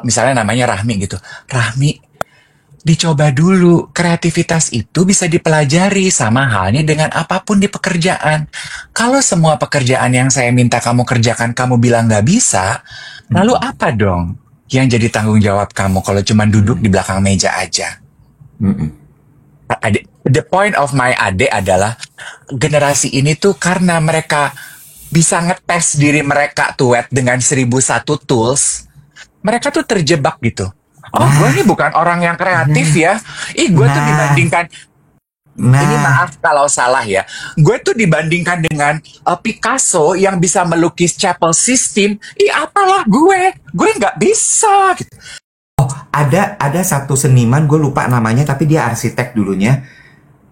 misalnya namanya Rahmi gitu. Rahmi, dicoba dulu. Kreativitas itu bisa dipelajari sama halnya dengan apapun di pekerjaan. Kalau semua pekerjaan yang saya minta kamu kerjakan kamu bilang nggak bisa, lalu Mm-mm. apa dong yang jadi tanggung jawab kamu kalau cuma duduk di Mm-mm. belakang meja aja? Mm-mm. The point of my adik adalah generasi ini tuh karena mereka bisa ngetes diri mereka tuh Wet, dengan 1001 tools, mereka tuh terjebak gitu. Oh, gue Nah, nih bukan orang yang kreatif nah, ya. Ih, gue tuh nah, dibandingkan, ini nah. maaf kalau salah ya. Gue tuh dibandingkan dengan Picasso yang bisa melukis Chapel Sistine. Ih, apalah gue nggak bisa. Gitu. Ada satu seniman, gue lupa namanya, tapi dia arsitek dulunya.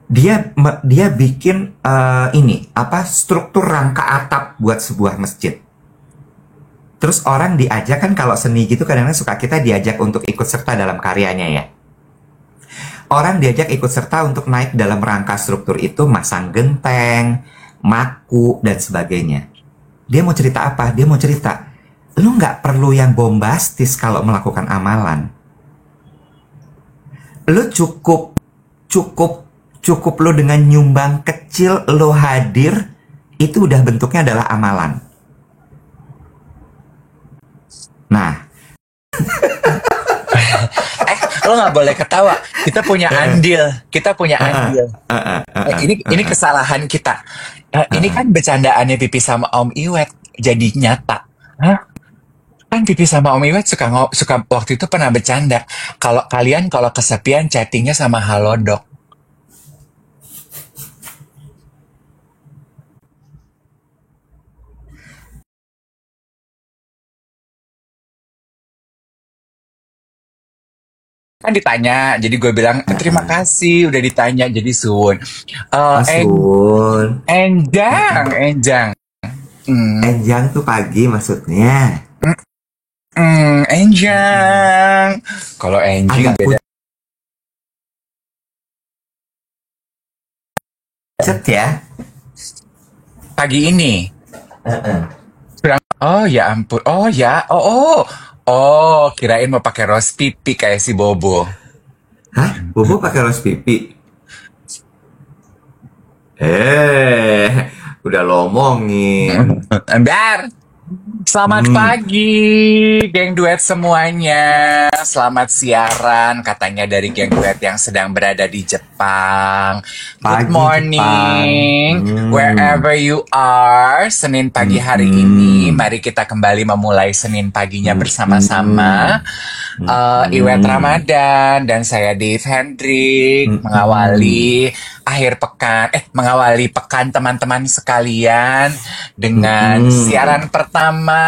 Dia bikin ini apa struktur rangka atap buat sebuah masjid. Terus orang diajak kan kalau seni gitu kadang-kadang suka kita diajak untuk ikut serta dalam karyanya ya. Orang diajak ikut serta untuk naik dalam rangka struktur itu, masang genteng, maku, dan sebagainya. Dia mau cerita apa? Dia mau cerita, lu nggak perlu yang bombastis kalau melakukan amalan. Lu cukup, cukup, cukup lu dengan nyumbang kecil, lu hadir, itu udah bentuknya adalah amalan. Nah, Lo nggak boleh ketawa. Kita punya andil. Kita punya andil. Ini kesalahan kita. Ini kan bercandaannya Pipi sama Om Iwet jadi nyata. Hah? Kan Pipi sama Om Iwet suka waktu itu pernah bercanda. Kalau kalian kalau kesepian chattingnya sama Halodoc. Kan ditanya, jadi gue bilang terima kasih udah ditanya, jadi suun. Asun. Enjang. Hmm, Enjang tuh pagi maksudnya. enjang. Kalau enjing Agak beda. pucet ya. Pagi ini. Heeh. Oh ya ampun. Oh ya. Oh, kirain mau pakai rose pipi kayak si Bobo. Hah? Bobo pakai rose pipi? Eh, udah lo omongin. Biar. Selamat Hmm, pagi, geng duet semuanya. Selamat siaran, katanya dari geng duet yang sedang berada di Jepang. Good pagi Jepang. morning, wherever you are. Senin pagi hari ini, Hmm, mari kita kembali memulai Senin paginya hmm, bersama-sama. Iwet hmm, Ramadan dan saya Dave Hendrik hmm, mengawali pekan teman-teman sekalian dengan hmm. siaran pertama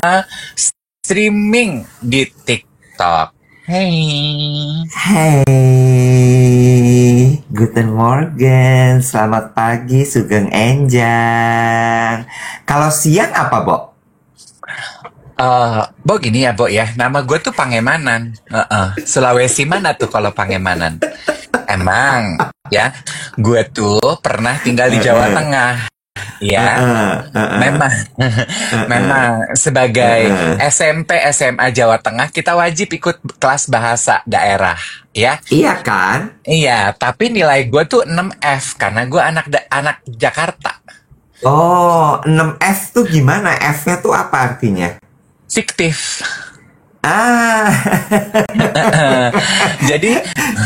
streaming di TikTok. Hey. Hey, Guten Morgen, selamat pagi Sugeng Enjang. Kalau siang apa, Bo? Bo gini ya Bo ya, nama gue tuh Pangemanan. Sulawesi mana tuh kalau Pangemanan? Emang ya, gue tuh pernah tinggal di Jawa Eh, Tengah. Ya, eh, memang, memang sebagai SMP SMA Jawa Tengah kita wajib ikut kelas bahasa daerah, ya. Iya kan? Iya, tapi nilai gue tuh 6F karena gue anak Jakarta. Oh, 6F tuh gimana? F-nya tuh apa artinya? Fiktif. Ah, Jadi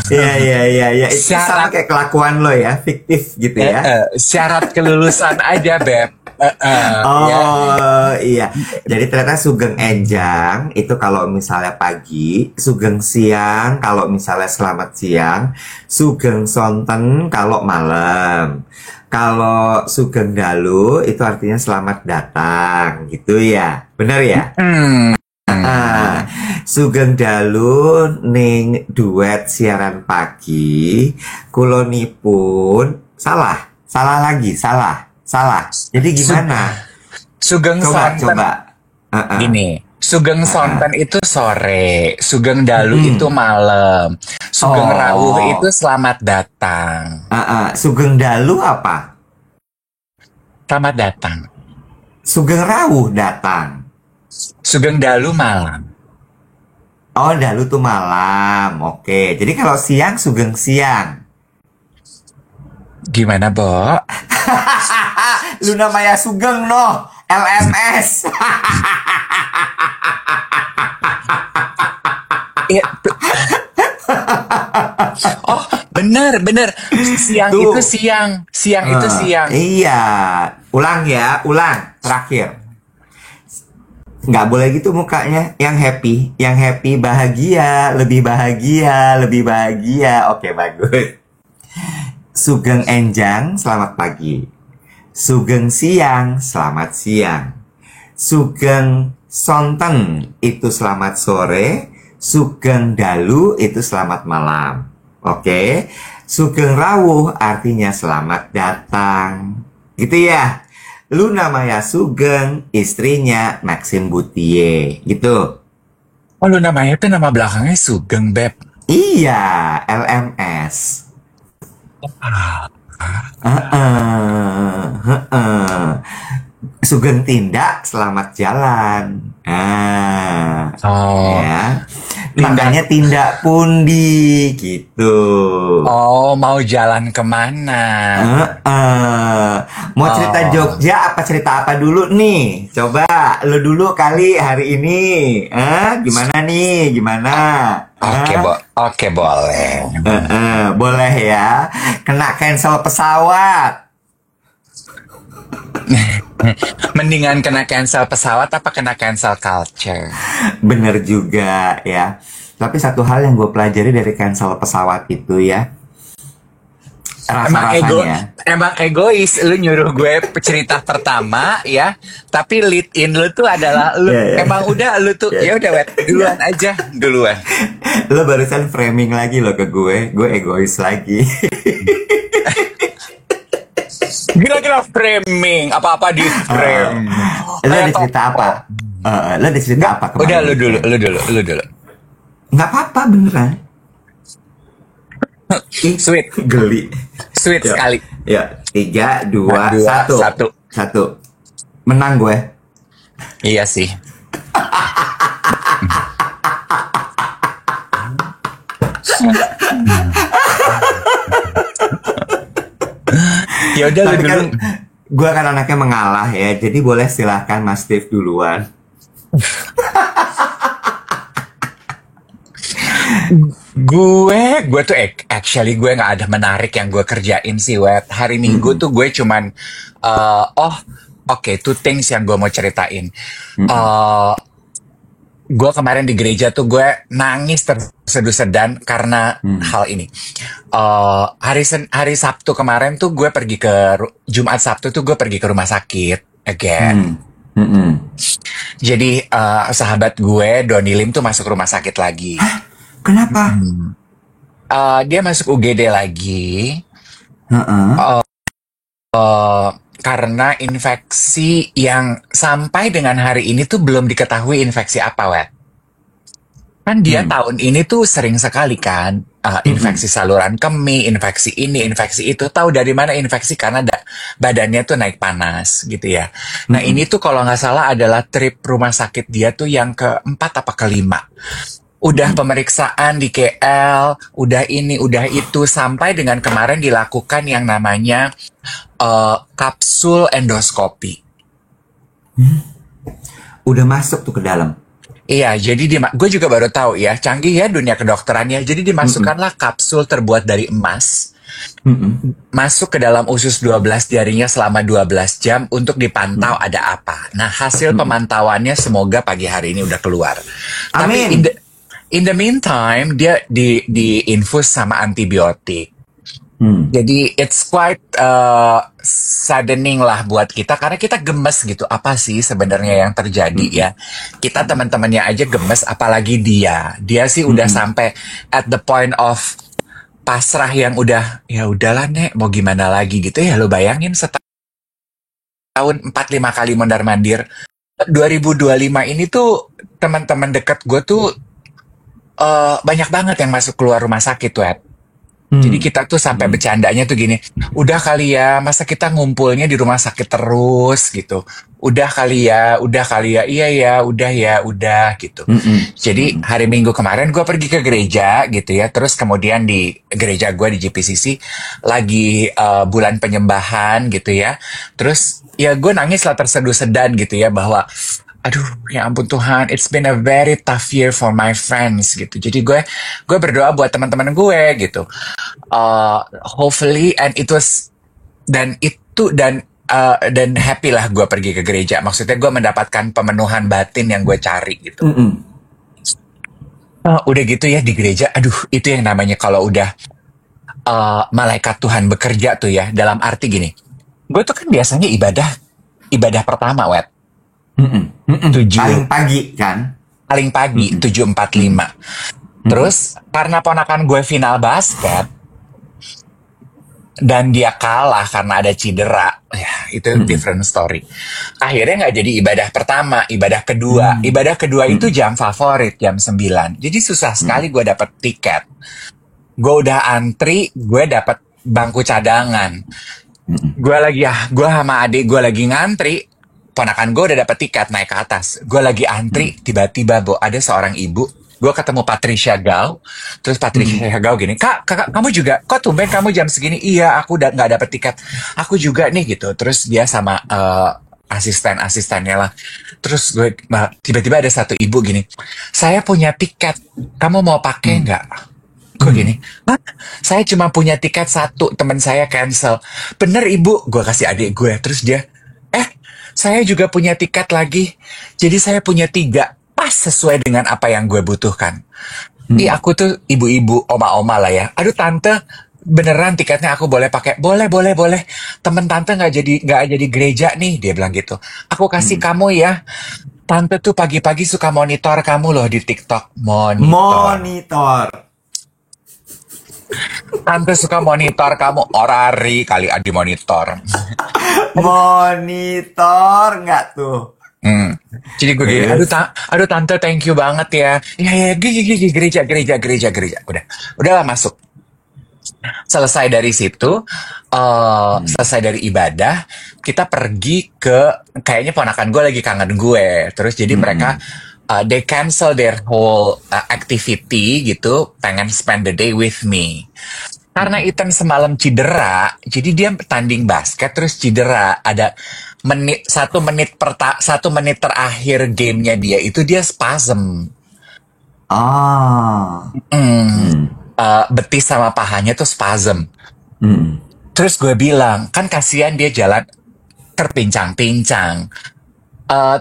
iya, iya, iya, iya. Itu sama syarat kayak kelakuan lo ya, fiktif gitu ya. syarat kelulusan aja, Beb. Ya. Oh iya, jadi ternyata Sugeng Enjang itu kalau misalnya pagi, Sugeng Siang kalau misalnya selamat siang, Sugeng Sonten kalau malam. Kalau Sugeng Dalu itu artinya selamat datang, gitu ya. Benar ya? Hmm. Ah, Sugeng Dalu ning duet siaran pagi, kulonipun salah, salah lagi, salah, salah. Jadi Su- gimana? Sugeng Coba, Sonten coba. Uh-uh, gini. Sugeng uh-uh. Sonten itu sore, Sugeng Dalu itu Mm-mm. malam, Sugeng Rawuh itu Oh, selamat datang. Sugeng Dalu apa? Selamat datang. Sugeng Rawuh datang. Sugeng Dalu malam. Oh, dalu tuh malam. Oke. Jadi kalau siang Sugeng siang. Gimana, Bo? Luna Maya Sugeng no. LMS. Iya, oh, bener, bener. Siang itu Tuh. siang. Siang itu siang. Iya. Ulang ya, ulang. Terakhir. Nggak boleh gitu mukanya. Yang happy bahagia, lebih bahagia, lebih bahagia. Oke, bagus. Sugeng Enjang, selamat pagi. Sugeng Siang, selamat siang. Sugeng Sonten, itu selamat sore. Sugeng Dalu, itu selamat malam. Oke. Sugeng Rawuh, artinya selamat datang. Gitu ya. Luna Maya Sugeng, istrinya Maxim Butie. Gitu. Oh, lu namanya tuh nama belakangnya Sugeng, Beb. Iya, LMS. Ah, Heeh, heeh. Sugeng Tindak, selamat jalan. oh, Ya. tindak. Makanya tindak pundi gitu. Oh, mau jalan kemana? Heeh. Mau cerita Oh, Jogja apa cerita apa dulu nih? Coba lu dulu kali hari ini. Gimana nih? Gimana? oke, Hah? oke, boleh. Boleh ya. Kena cancel pesawat. Mendingan kena cancel pesawat apa kena cancel culture? Bener juga ya. Tapi satu hal yang gue pelajari dari cancel pesawat itu ya, Emang rasa-rasanya. emang egois lu nyuruh gue cerita pertama ya, tapi lead in lu tuh adalah lu Ya, ya. emang udah lu tuh Ya, ya udah wet duluan ya. aja duluan. Lo barusan framing lagi lo ke gue egois lagi. Gila-gila framing, apa-apa di frame. Lo Kayak ada cerita apa? tokoh. Lo ada cerita Enggak, apa udah kemarin lu di dulu, frame? lu dulu, lu dulu. Nggak apa-apa beneran. Ih, Sweet, geli. sweet Ya, sekali. ya. 3, Nah, 2, dua, 1. satu. 1. Menang gue. Iya sih. Ya udah lu Tapi dulu. kan gue kan anaknya mengalah ya. Jadi boleh silahkan Mas Steve duluan. Gue tuh actually gue nggak ada menarik yang gue kerjain sih, Wet. Hari Minggu Mm-mm. tuh gue cuman, oke, two things yang gue mau ceritain. Mm-mm. eh gue kemarin di gereja tuh gue nangis terseduh-sedan karena Mm. hal ini. Hari Sabtu kemarin tuh gue pergi Jumat Sabtu tuh gue pergi ke rumah sakit again. Mm. Mm-mm. Jadi sahabat gue Doni Lim tuh masuk rumah sakit lagi. Kenapa? Dia masuk UGD lagi. Heeh. Karena infeksi yang sampai dengan hari ini tuh belum diketahui infeksi apa, Wet. Kan dia Mm. tahun ini tuh sering sekali kan Mm-mm. infeksi saluran kemih, infeksi ini, infeksi itu. Tahu dari mana infeksi karena badannya tuh naik panas gitu ya. Nah Mm-mm. ini tuh kalau nggak salah adalah trip rumah sakit dia tuh yang keempat apa kelima. Udah Mm. pemeriksaan di KL, udah ini, udah itu, sampai dengan kemarin dilakukan yang namanya kapsul endoskopi. Udah masuk tuh ke dalam. Iya, jadi gue juga baru tahu ya, canggih ya dunia kedokterannya. Jadi Mm-mm. dimasukkanlah kapsul terbuat dari emas, Mm-mm. masuk ke dalam usus 12 jarinya selama 12 jam untuk dipantau ada apa. Nah, hasil Mm-mm. pemantauannya semoga pagi hari ini udah keluar. Tapi Amin. in the meantime, dia diinfus sama antibiotik. Mm. Jadi it's quite saddening lah buat kita karena kita gemes gitu. Apa sih sebenarnya yang terjadi Mm-mm. ya? Kita teman-temannya aja gemes, apalagi dia. Dia sih udah Mm-mm. sampai at the point of pasrah yang udah ya udahlah Nek, mau gimana lagi gitu ya. Lo bayangin setahun 4-5 kali mondar-mandir. 2025 ini tuh teman-teman dekat gue tuh banyak banget yang masuk keluar rumah sakit, Wet. Jadi kita tuh sampai bercandanya tuh gini, udah kali ya, masa kita ngumpulnya di rumah sakit terus gitu. Udah kali ya, iya ya, udah gitu. Jadi hari Minggu kemarin gue pergi ke gereja gitu ya, terus kemudian di gereja gue di GPCC lagi bulan penyembahan gitu ya. Terus ya gue nangis lah terseduh-sedan gitu ya bahwa aduh, ya ampun Tuhan, it's been a very tough year for my friends gitu. Jadi gue berdoa buat teman-teman gue gitu. Hopefully and it was dan happy lah gue pergi ke gereja. Maksudnya gue mendapatkan pemenuhan batin yang gue cari gitu. Udah gitu ya di gereja, aduh itu yang namanya kalau udah malaikat Tuhan bekerja tuh ya. Dalam arti gini, gue tuh kan biasanya ibadah pertama, Wet. 7 Paling pagi kan? paling pagi 7.45. Terus karena ponakan gue final basket dan dia kalah karena ada cedera, ya itu different story. Akhirnya nggak jadi ibadah pertama, ibadah kedua. Ibadah kedua itu jam favorit, jam 9. Jadi susah sekali gue dapet tiket. Gue udah antri, gue dapet bangku cadangan. Gue sama adik gue lagi ngantri. Ponakan gue udah dapet tiket naik ke atas. Gue lagi antri, tiba-tiba ada seorang ibu. Gue ketemu Patricia Gao. Terus Patricia Gao gini, Kak, kamu juga? Kok tumben kamu jam segini? Iya, aku udah nggak dapet tiket. Aku juga nih gitu. Terus dia sama asisten-asistennya lah. Terus tiba-tiba ada satu ibu gini, saya punya tiket. Kamu mau pakai nggak? Gue gini, Hah? Saya cuma punya tiket satu, teman saya cancel. Bener ibu, gue kasih adik gue. Terus dia, saya juga punya tiket lagi. Jadi saya punya 3. Pas sesuai dengan apa yang gue butuhkan. Aku tuh ibu-ibu, oma-oma lah ya. Aduh tante, beneran tiketnya aku boleh pakai? Boleh. Temen tante nggak jadi gereja nih, dia bilang gitu. Aku kasih kamu ya. Tante tuh pagi-pagi suka monitor kamu loh di TikTok. Monitor. Tante suka monitor kamu. Orari kali di monitor. Monitor nggak tuh? Jadi gue gini, aduh tante thank you banget ya. Iya, gereja. Udahlah masuk. Selesai dari situ, selesai dari ibadah, kita pergi ke, kayaknya ponakan gue lagi kangen gue. Terus jadi mereka, they cancel their whole activity gitu, pengen spend the day with me. Karena Ethan semalam cedera, jadi dia tanding basket terus cedera. Ada satu menit terakhir gamenya dia itu dia spasm. Betis sama pahanya tuh spasm. Terus gue bilang, kan kasihan dia jalan terpincang-pincang.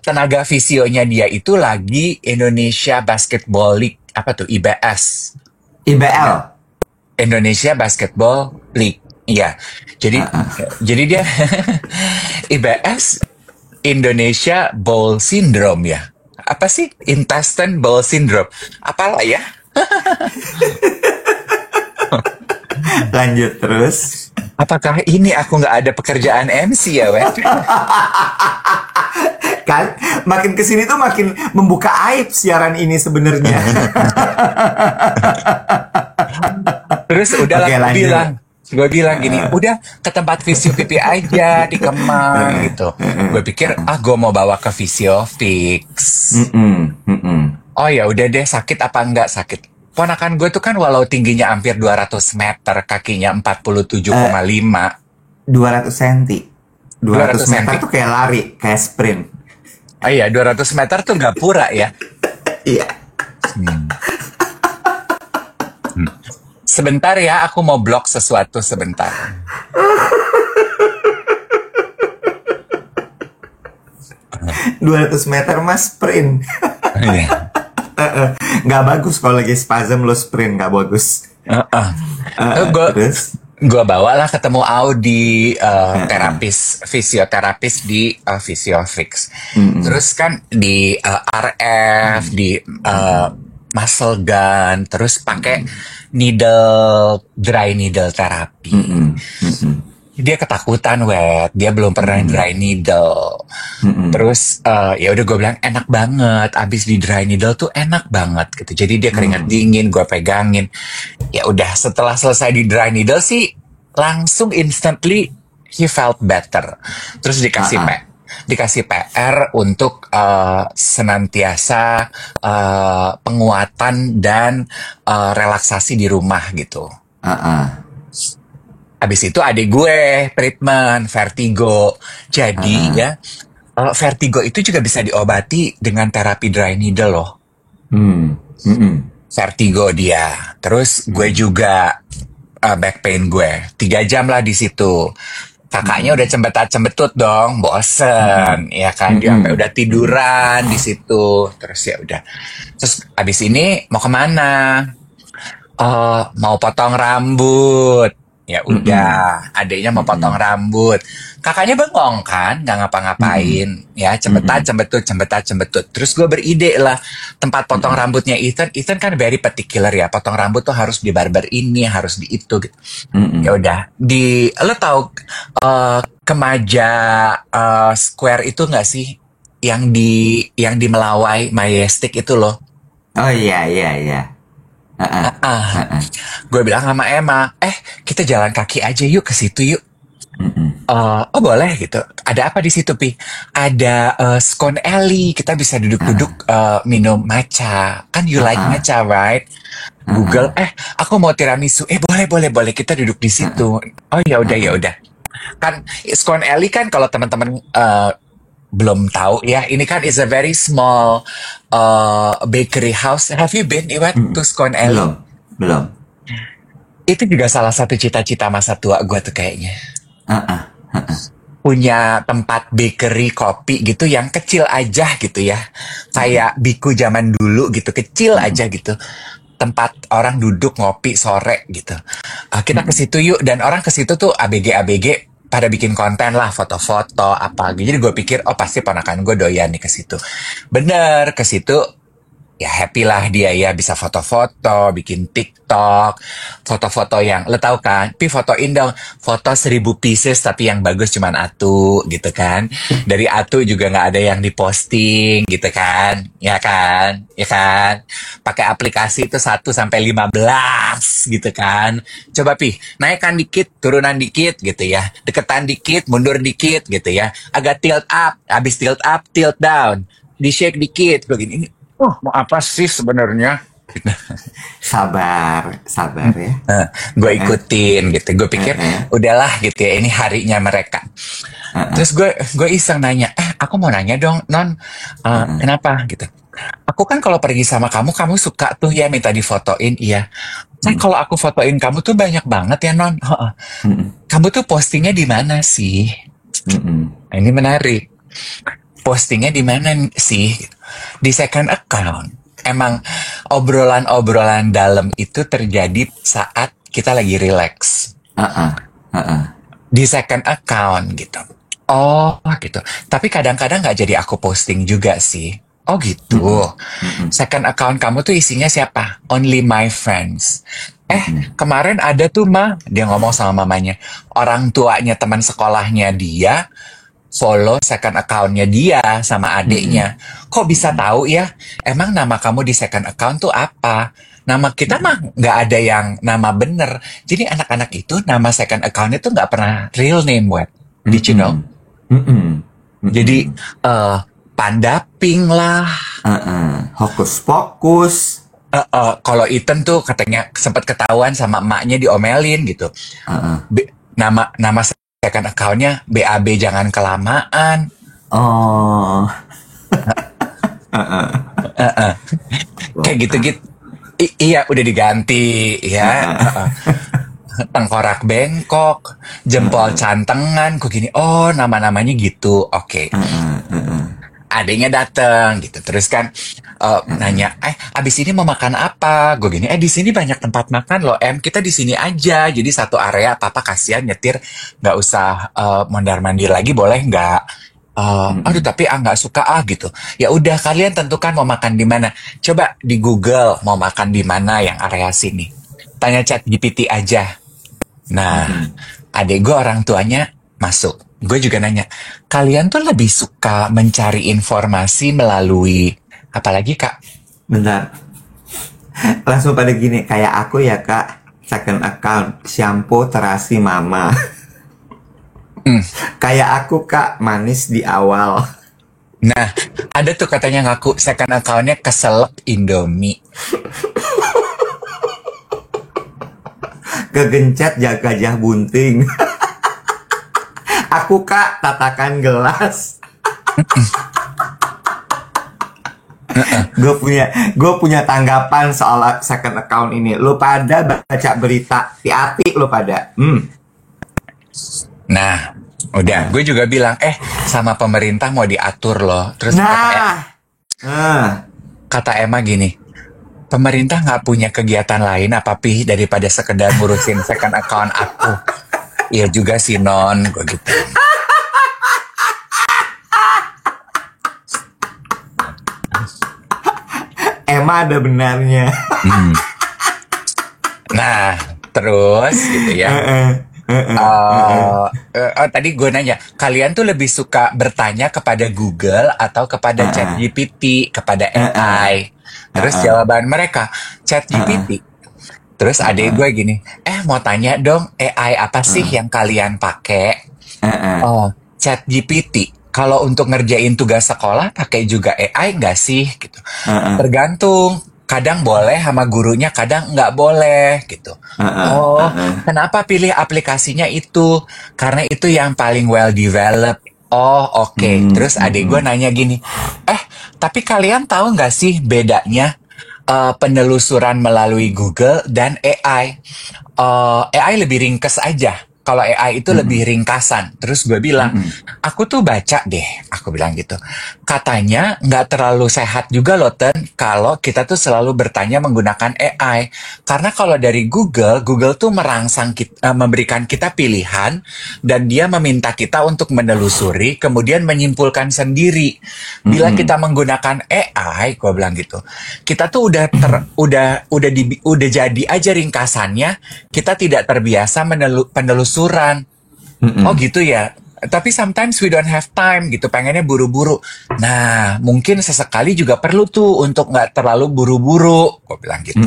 Tenaga fisionya dia itu lagi Indonesia Basketball League, apa tuh, IBS. IBL. Indonesia Basketball League. Iya. Jadi dia IBS Indonesia Ball Syndrome ya. Apa sih? Intestine Ball Syndrome. Apalah ya? Lanjut terus. Apakah ini aku nggak ada pekerjaan MC ya, Wet? Kan makin kesini tuh makin membuka aib siaran ini sebenarnya. Terus udahlah gue bilang gini, udah ke tempat fisio pipi aja di Kemang gitu. Gue pikir gue mau bawa ke fisio fix. Oh ya udah deh, sakit apa enggak sakit. Ponakan gue tuh kan walau tingginya hampir 200 meter, kakinya 47,5. 200 cm. 200 meter tuh kayak lari, kayak sprint. Oh iya, 200 meter tuh gak pura ya. Iya. Sebentar ya, aku mau blok sesuatu sebentar. ...200 meter mas sprint. Iya. Nggak bagus kalau lagi spasm lo sprint, nggak bagus. Terus? Gue bawalah ketemu Audi, fisioterapis di Fisiofix. Terus kan di RF, di muscle gun, terus pakai dry needle terapi. dia ketakutan wet, dia belum pernah Mm-mm. dry needle. Mm-mm. Terus ya udah gue bilang enak banget, abis di dry needle tuh enak banget gitu. Jadi dia keringat Mm. dingin, gue pegangin. Ya udah setelah selesai di dry needle sih langsung instantly he felt better. Terus Ah, ah. dikasih PR untuk senantiasa penguatan dan relaksasi di rumah gitu. Ah, ah. Habis itu adik gue treatment vertigo. Ah, Jadi ah. ya vertigo itu juga bisa diobati dengan terapi dry needle loh. Hmm. Mm-mm. Vertigo dia. Terus gue Mm. juga back pain gue 3 jam lah di situ. Kakaknya udah Mm-mm. cembetat-cembetut dong, Mm-mm. bosen, ya kan? Dia sampai Mm-mm. udah tiduran di situ. Terus ya udah. Terus abis ini mau kemana? Mau potong rambut. Ya Mm-mm. udah, adiknya mau potong Mm-mm. rambut. Kakaknya bengong kan, nggak Mm-mm. ngapa-ngapain. Ya, cembetat, Mm-mm. cembetut, cembetat, cembetut. Terus gue beride lah, tempat potong Mm-mm. rambutnya Ethan. Ethan kan very particular ya, potong rambut tuh harus di barber ini, harus di itu gitu. Ya Mm-mm. udah, lo tahu Kemaja Square itu nggak sih? Yang di Melawai, Majestic itu loh. Oh iya iya iya. Ah, ah. Ah, Ah, ah. gue bilang sama Emma, kita jalan kaki aja yuk ke situ yuk. Mm-mm. Oh boleh gitu. Ada apa di situ Pi? Ada scone alley. Kita bisa Ah, duduk-duduk minum matcha. Kan you ah, like ah. matcha, right? Ah, ah. Google. Aku mau tiramisu. Boleh boleh boleh. Kita duduk di Ah, situ. Oh ya ah. udah ya Ah, udah. Kan scone alley kan kalau teman-teman belum tahu ya. Ini kan is a very small bakery house. Have you been Iwet mm. to scone alley? Belum, belum. Itu juga salah satu cita-cita masa tua gue tuh kayaknya. Ah, ah. Ah, ah. Punya tempat bakery kopi gitu yang kecil aja gitu ya. Mm-mm. Kayak Biku zaman dulu gitu, kecil Mm-mm. aja gitu. Tempat orang duduk ngopi sore gitu. Kita ke Mm-mm. situ yuk, dan orang ke situ tuh ABG pada bikin konten lah, foto-foto apa gitu. Jadi gue pikir pasti ponakan gue doyan nih ke situ. Bener, ke situ ya happy lah dia ya, bisa foto-foto, bikin TikTok, foto-foto yang lo tau kan, Pi fotoin dong, foto 1000 pieces tapi yang bagus cuman atu gitu kan, dari atu juga nggak ada yang diposting gitu kan, ya kan, pakai aplikasi itu 1 sampai 15 gitu kan, coba Pi naikkan dikit, turunan dikit gitu ya, deketan dikit, mundur dikit gitu ya, agak tilt up, habis tilt up, tilt down, di shake dikit begini. Mau apa sih sebenarnya? Sabar, sabar ya. Gue Eh, ikutin gitu. Gue eh, pikir eh, udahlah gitu ya. Ini harinya mereka. eh, eh, Terus gue iseng nanya, aku mau nanya dong, Non, eh, kenapa gitu? Aku kan kalau pergi sama kamu suka tuh ya minta difotoin, iya. Kan mm, kalau aku fotoin kamu tuh banyak banget ya Non. Heeh. mm, Kamu tuh postingnya di mana sih? mm, mm, Nah, ini menarik. Postingnya di mana sih? Di second account. Emang obrolan-obrolan dalam itu terjadi saat kita lagi relax. ah, ah, ah, ah, Di second account gitu. Oh gitu. Tapi kadang-kadang nggak jadi aku posting juga sih. Oh mm, gitu. mm, mm, Second account kamu tuh isinya siapa? Only my friends. mm, Kemarin ada tuh dia ngomong sama mamanya. Orang tuanya teman sekolahnya dia follow second account-nya dia sama mm, mm, adiknya. Kok bisa mm, tahu ya? Emang nama kamu di second account tuh apa? Nama kita mm, mah nggak ada yang nama bener. Jadi anak-anak itu nama second account itu nggak pernah real name, Web. mm, Did you know? mm, mm, mm, Jadi mm. Panda Pink lah. Ah, ah. Hokus pokus. Kalau Ethan tuh katanya sempat ketahuan sama emaknya diomelin gitu. Ah, ah. Nama second account-nya BAB jangan kelamaan. Oh. Ah, ah. Kayak Bokap. gitu-gitu. Iya udah diganti Ah, ya. ah. Tengkorak bengkok, Ah, jempol ah. cantengan, kok gini. Oh nama-namanya gitu. Oke. Ah, ah. Ah, ah. Adiknya dateng gitu, terus kan Ah, ah. nanya, abis ini mau makan apa? Gue gini, di sini banyak tempat makan loh, kita di sini aja, jadi satu area, papa kasihan nyetir, nggak usah mondar mandir lagi, boleh nggak? Mm, Aduh mm. tapi nggak suka gitu. Ya udah kalian tentukan mau makan di mana. Coba di Google mau makan di mana yang area sini. Tanya Chat GPT aja. Mm, Nah, mm. Adik gue orang tuanya masuk. Gue juga nanya, kalian tuh lebih suka mencari informasi melalui apalagi Kak? Bentar. Langsung pada gini, kayak aku ya Kak, second account, shampoo terasi mama. Kayak aku Kak, manis di awal. Nah, ada tuh katanya ngaku second account-nya keselak Indomie. Kegencet gajah bunting. Aku Kak, tatakan gelas. Gue punya tanggapan soal second account ini. Lu pada baca berita, hati-hati lu pada. Nah, udah. Gue juga bilang, sama pemerintah mau diatur loh. Terus kata Emma gini, pemerintah nggak punya kegiatan lain apa Pi daripada sekedar ngurusin second account aku. Iya juga sih Non, gue gitu. Emma ada benarnya. Nah, terus gitu ya. Tadi gue nanya, kalian tuh lebih suka bertanya kepada Google atau kepada ChatGPT, kepada AI? Terus jawaban mereka, ChatGPT. Terus adik gue gini, mau tanya dong, AI apa sih yang kalian pakai? Oh, ChatGPT. Kalau untuk ngerjain tugas sekolah, pakai juga AI nggak sih? Gitu. Tergantung. Kadang boleh sama gurunya, kadang nggak boleh gitu. Kenapa pilih aplikasinya itu? Karena itu yang paling well developed. Oh, oke. Terus adik gue nanya gini, tapi kalian tahu nggak sih bedanya penelusuran melalui Google dan AI? AI lebih ringkas aja. Kalau AI itu lebih ringkasan. Terus gue bilang, aku tuh baca deh. Aku bilang gitu. Katanya nggak terlalu sehat juga loh, Ten, kalau kita tuh selalu bertanya menggunakan AI. Karena kalau dari Google tuh merangsang kita, memberikan kita pilihan, dan dia meminta kita untuk menelusuri, kemudian menyimpulkan sendiri. Bila kita menggunakan AI, gue bilang gitu, kita tuh udah jadi aja ringkasannya, kita tidak terbiasa penelusuran. Oh gitu ya. Tapi sometimes we don't have time gitu, pengennya buru-buru. Nah, mungkin sesekali juga perlu tuh untuk nggak terlalu buru-buru. Gue bilang gitu.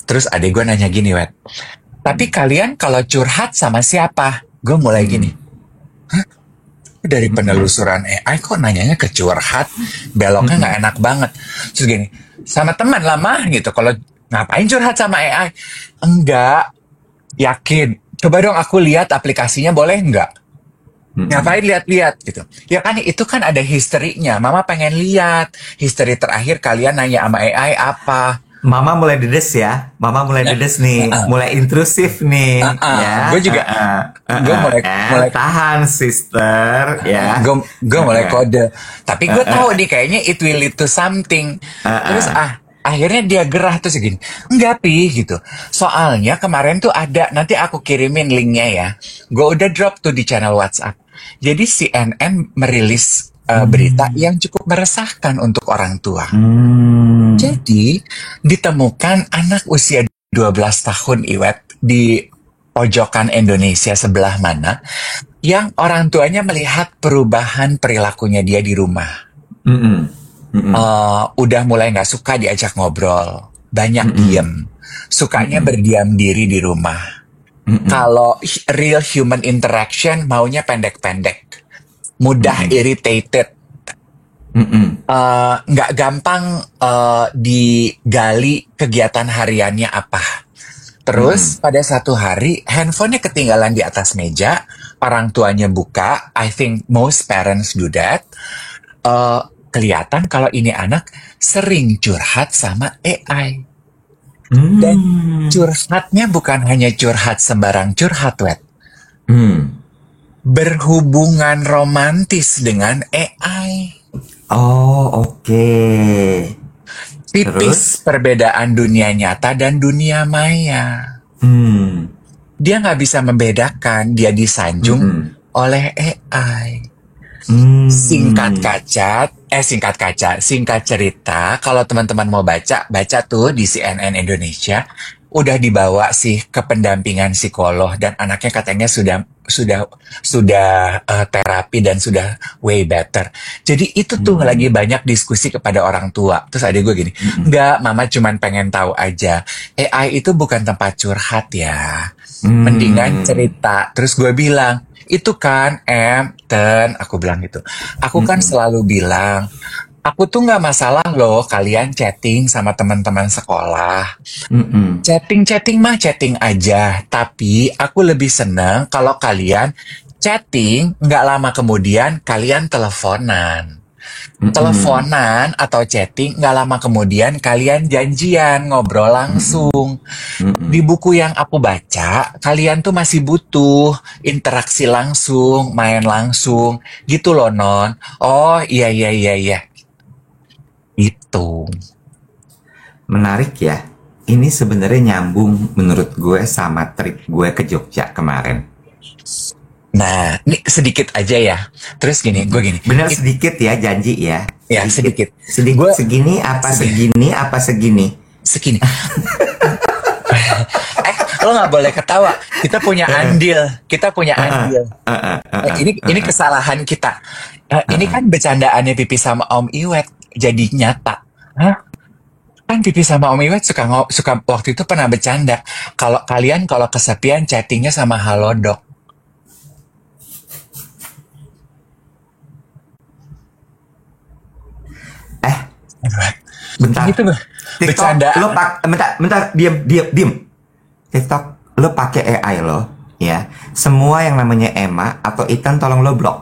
Terus adek gue nanya gini, Wet. Tapi kalian kalau curhat sama siapa? Gue mulai gini. Hah? Dari penelusuran AI kok nanyanya ke curhat? Beloknya nggak enak banget. Terus gini, sama teman lah mah gitu. Kalau ngapain curhat sama AI? Enggak. Yakin. Coba dong aku lihat aplikasinya, boleh nggak? Ngapain lihat-lihat gitu. Ya kan itu kan ada historinya. Mama pengen lihat history terakhir kalian nanya sama AI apa. Mama mulai dedes ya. Mama mulai dedes nih. Mulai intrusif nih. Ya. Gue juga. Gue mulai tahan sister ya. Gue mulai kode. Tapi gue tahu nih kayaknya it will lead to something. Terus akhirnya dia gerah terus gini, enggak Pi gitu. Soalnya kemarin tuh ada, nanti aku kirimin linknya ya. Gue udah drop tuh di channel WhatsApp. Jadi CNN merilis berita yang cukup meresahkan untuk orang tua. Jadi ditemukan anak usia 12 tahun Iwet di pojokan Indonesia sebelah mana yang orang tuanya melihat perubahan perilakunya dia di rumah. Udah mulai nggak suka diajak ngobrol, banyak diem, sukanya berdiam diri di rumah. Kalau real human interaction maunya pendek-pendek, mudah irritated, nggak gampang digali kegiatan hariannya apa. Terus pada satu hari handphonenya ketinggalan di atas meja, orang tuanya buka. I think most parents do that. Kelihatan kalau ini anak sering curhat sama AI. Dan curhatnya bukan hanya curhat sembarang curhat, Wet. Berhubungan romantis dengan AI. Oh, oke. Tipis perbedaan dunia nyata dan dunia maya. Dia nggak bisa membedakan, dia disanjung oleh AI. Singkat cerita, kalau teman-teman mau baca tuh di CNN Indonesia, udah dibawa sih ke pendampingan psikolog dan anaknya katanya sudah terapi dan sudah way better. Jadi itu tuh lagi banyak diskusi kepada orang tua. Terus adik gue gini, enggak, mama cuman pengen tahu aja. AI itu bukan tempat curhat ya. Mendingan cerita. Terus gue bilang, itu kan aku bilang gitu. Aku kan selalu bilang, aku tuh nggak masalah loh kalian chatting sama teman-teman sekolah. Chatting-chatting mah chatting aja. Tapi aku lebih seneng kalau kalian chatting, nggak lama kemudian kalian teleponan. Teleponan atau chatting, nggak lama kemudian kalian janjian, ngobrol langsung. Di buku yang aku baca, kalian tuh masih butuh interaksi langsung, main langsung. Gitu loh, Non. Oh, iya, iya, iya, iya. Itu. Menarik ya. Ini sebenarnya nyambung menurut gue sama trip gue ke Jogja kemarin. Nah, ini sedikit aja ya. Terus gini, gue gini. Benar sedikit ya, janji ya. Ya, sedikit. Sedikit. Segini apa segini apa segini? Segini. Lo nggak boleh ketawa. Kita punya andil. Kita punya andil. Ini kesalahan kita. Ini kan bercandaannya Pipi sama Om Iwet jadi nyata. Hah? Kan Pipi sama Om Iwet suka waktu itu pernah bercanda. Kalau kalian kalau kesepian chattingnya sama Halodoc. Bentar. Gitu, TikTok, bercandaan. lo bentar, diem. TikTok, lo pakai AI lo, ya. Semua yang namanya Emma atau Ethan tolong lo blok.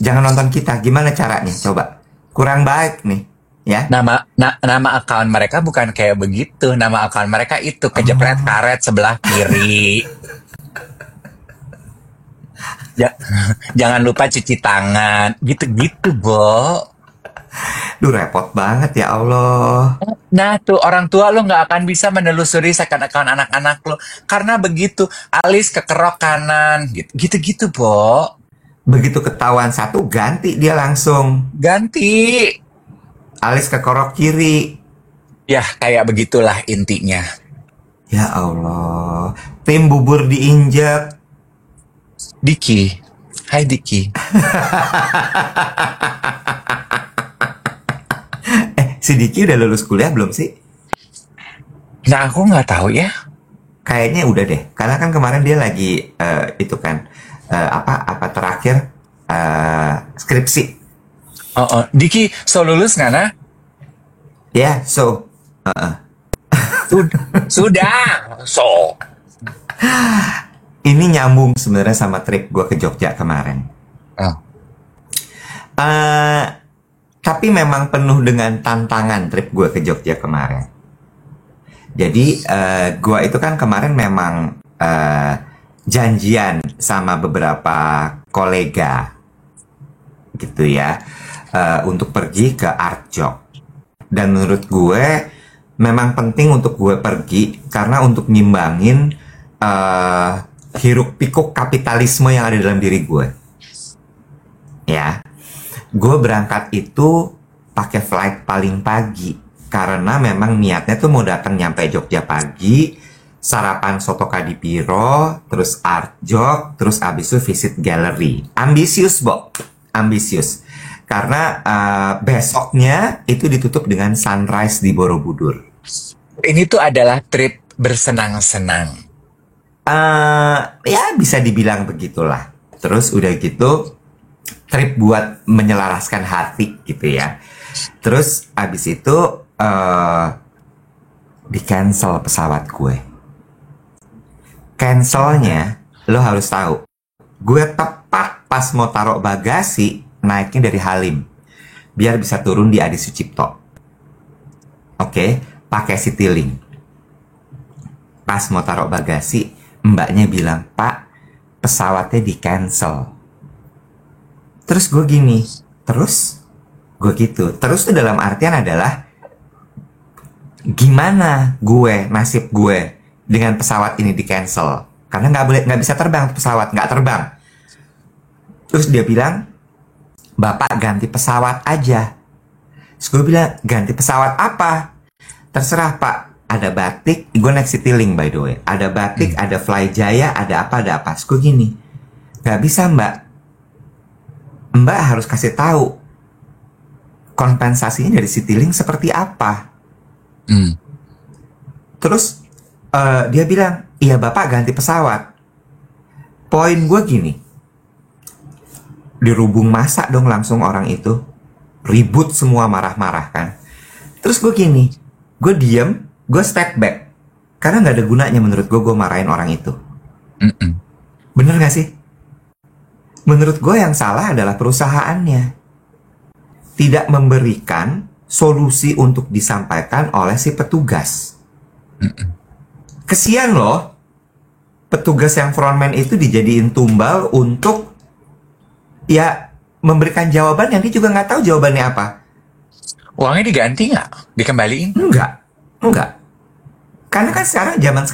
Jangan nonton kita. Gimana caranya? Coba. Kurang baik nih, ya. Nama akun mereka bukan kayak begitu. Nama akun mereka itu kejepret karet sebelah kiri. Jangan lupa cuci tangan. Gitu-gitu, Bo. Duh, repot banget ya Allah. Nah tuh orang tua lo nggak akan bisa menelusuri second account anak-anak lo karena begitu alis kekerok kanan gitu Bo. Begitu ketahuan satu ganti dia langsung Ganti. alis kekerok kiri. Ya kayak begitulah intinya. Ya Allah, tim bubur diinjak. Diki, hai Diki. Si Diki udah lulus kuliah belum sih? Nah aku nggak tahu ya. Kayaknya udah deh, karena kan kemarin dia lagi itu kan apa terakhir skripsi. Diki, so lulus nggak nah? Ya, so Sudah, so. Ini nyambung sebenarnya sama trip gue ke Jogja kemarin. Tapi memang penuh dengan tantangan trip gue ke Jogja kemarin. Jadi gue itu kan kemarin memang janjian sama beberapa kolega gitu ya untuk pergi ke Art Jog. Dan menurut gue memang penting untuk gue pergi karena untuk nyimbangin hiruk pikuk kapitalisme yang ada dalam diri gue. Ya. Gue berangkat itu pakai flight paling pagi karena memang niatnya tuh mau datang nyampe Jogja pagi, sarapan soto kadipiro, terus Art Jog, terus abis itu visit gallery. Ambisius, Bo. Ambisius. Karena besoknya itu ditutup dengan sunrise di Borobudur. Ini tuh adalah trip bersenang-senang. Ya bisa dibilang begitulah. Terus udah gitu trip buat menyelaraskan hati gitu ya. Terus abis itu di cancel pesawat gue. Cancelnya lo harus tahu. Gue tepat pas mau taruh bagasi naiknya dari Halim biar bisa turun di Adi Sucipto. Oke, pakai Citylink. Pas mau taruh bagasi, mbaknya bilang, "Pak, pesawatnya di cancel." Terus gue gini, terus gue gitu. Terus tuh dalam artian adalah gimana gue, nasib gue dengan pesawat ini di cancel karena nggak bisa terbang pesawat, nggak terbang. Terus dia bilang, "Bapak ganti pesawat aja." Terus gue bilang, "Ganti pesawat apa?" "Terserah Pak, ada batik, gue naik Citylink by the way. Ada batik, ada Fly Jaya, ada apa. Terus gue gini, gak bisa mbak. Mbak harus kasih tahu kompensasinya dari Citylink seperti apa. Terus dia bilang, iya bapak ganti pesawat. Poin gue gini, dirubung masa dong langsung orang itu. Ribut semua, marah-marah kan. Terus gue gini, gue diem, gue step back. Karena gak ada gunanya menurut gue marahin orang itu. Bener gak sih? Menurut gue yang salah adalah perusahaannya. Tidak memberikan solusi untuk disampaikan oleh si petugas. Kesian loh. Petugas yang frontman itu dijadiin tumbal untuk ya memberikan jawaban yang dia juga nggak tahu jawabannya apa. Uangnya diganti nggak? Dikembaliin? Enggak. Karena kan zaman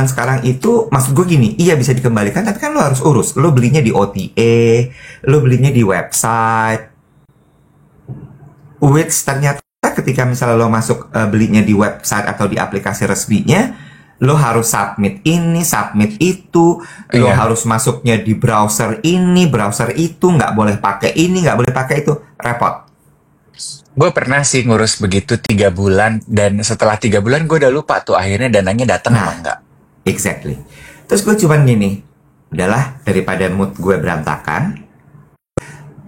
sekarang itu, maksud gue gini, iya bisa dikembalikan, tapi kan lo harus urus. Lo belinya di OTA, lo belinya di website. Which ternyata ketika misalnya lo masuk belinya di website atau di aplikasi resminya, lo harus submit ini, submit itu. Lo harus masuknya di browser ini, browser itu. Nggak boleh pakai ini, nggak boleh pakai itu. Repot. Gue pernah sih ngurus begitu 3 bulan, dan setelah 3 bulan gue udah lupa tuh akhirnya dananya datang apa enggak. Exactly. Terus gue cuman gini, udahlah daripada mood gue berantakan.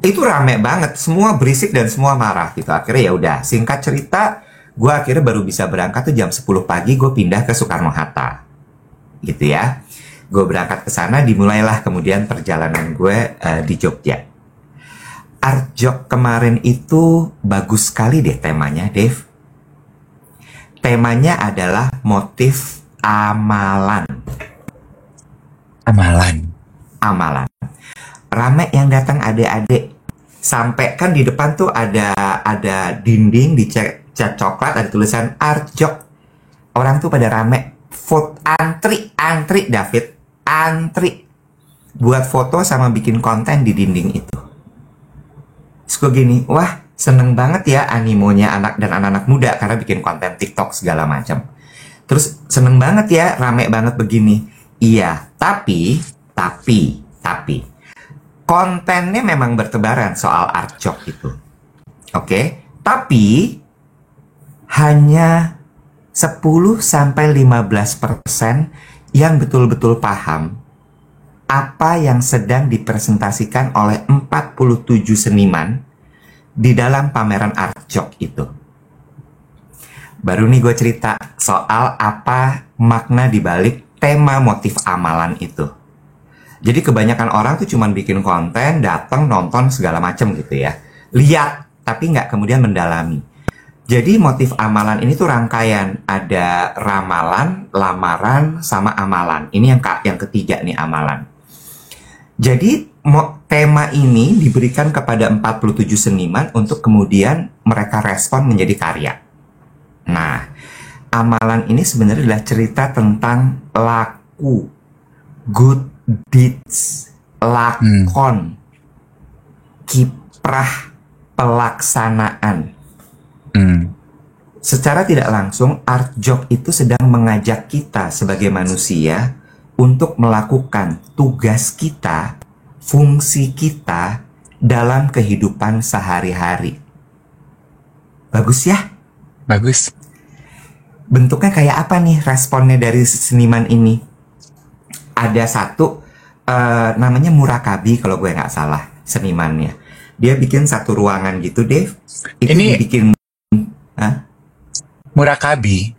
Itu rame banget, semua berisik dan semua marah gitu. Akhirnya ya udah, singkat cerita, gue akhirnya baru bisa berangkat tuh jam 10 pagi. Gue pindah ke Soekarno-Hatta, gitu ya. Gue berangkat ke sana, dimulailah kemudian perjalanan gue di Jogja. Artjok kemarin itu bagus sekali deh temanya, Dave. Temanya adalah motif amalan. Amalan. Rame yang datang adik-adik. Sampai kan di depan tuh ada dinding dicat coklat, ada tulisan Artjok. Orang tuh pada rame. Antri David. Antri. Buat foto sama bikin konten di dinding itu. Terus gue gini, wah seneng banget ya animonya anak-anak muda karena bikin konten TikTok segala macam. Terus seneng banget ya, rame banget begini. Iya, tapi kontennya memang bertebaran soal Artjok itu. Oke? Tapi hanya 10-15% yang betul-betul paham apa yang sedang dipresentasikan oleh 47 seniman di dalam pameran Artjok itu. Baru nih gue cerita soal apa makna dibalik tema motif amalan itu. Jadi kebanyakan orang tuh cuman bikin konten, datang nonton segala macam gitu ya. Lihat, tapi nggak kemudian mendalami. Jadi motif amalan ini tuh rangkaian. Ada ramalan, lamaran, sama amalan. Ini yang ketiga nih, amalan. Jadi tema ini diberikan kepada 47 seniman untuk kemudian mereka respon menjadi karya. Nah, amalan ini sebenarnya adalah cerita tentang laku, good deeds, lakon, kiprah, pelaksanaan. Secara tidak langsung, Artjok itu sedang mengajak kita sebagai manusia untuk melakukan tugas kita, fungsi kita dalam kehidupan sehari-hari. Bagus ya? Bagus. Bentuknya kayak apa nih responnya dari seniman ini? Ada satu, namanya Murakabi kalau gue nggak salah, senimannya. Dia bikin satu ruangan gitu, Dave. Itu ini dibikin... Murakabi?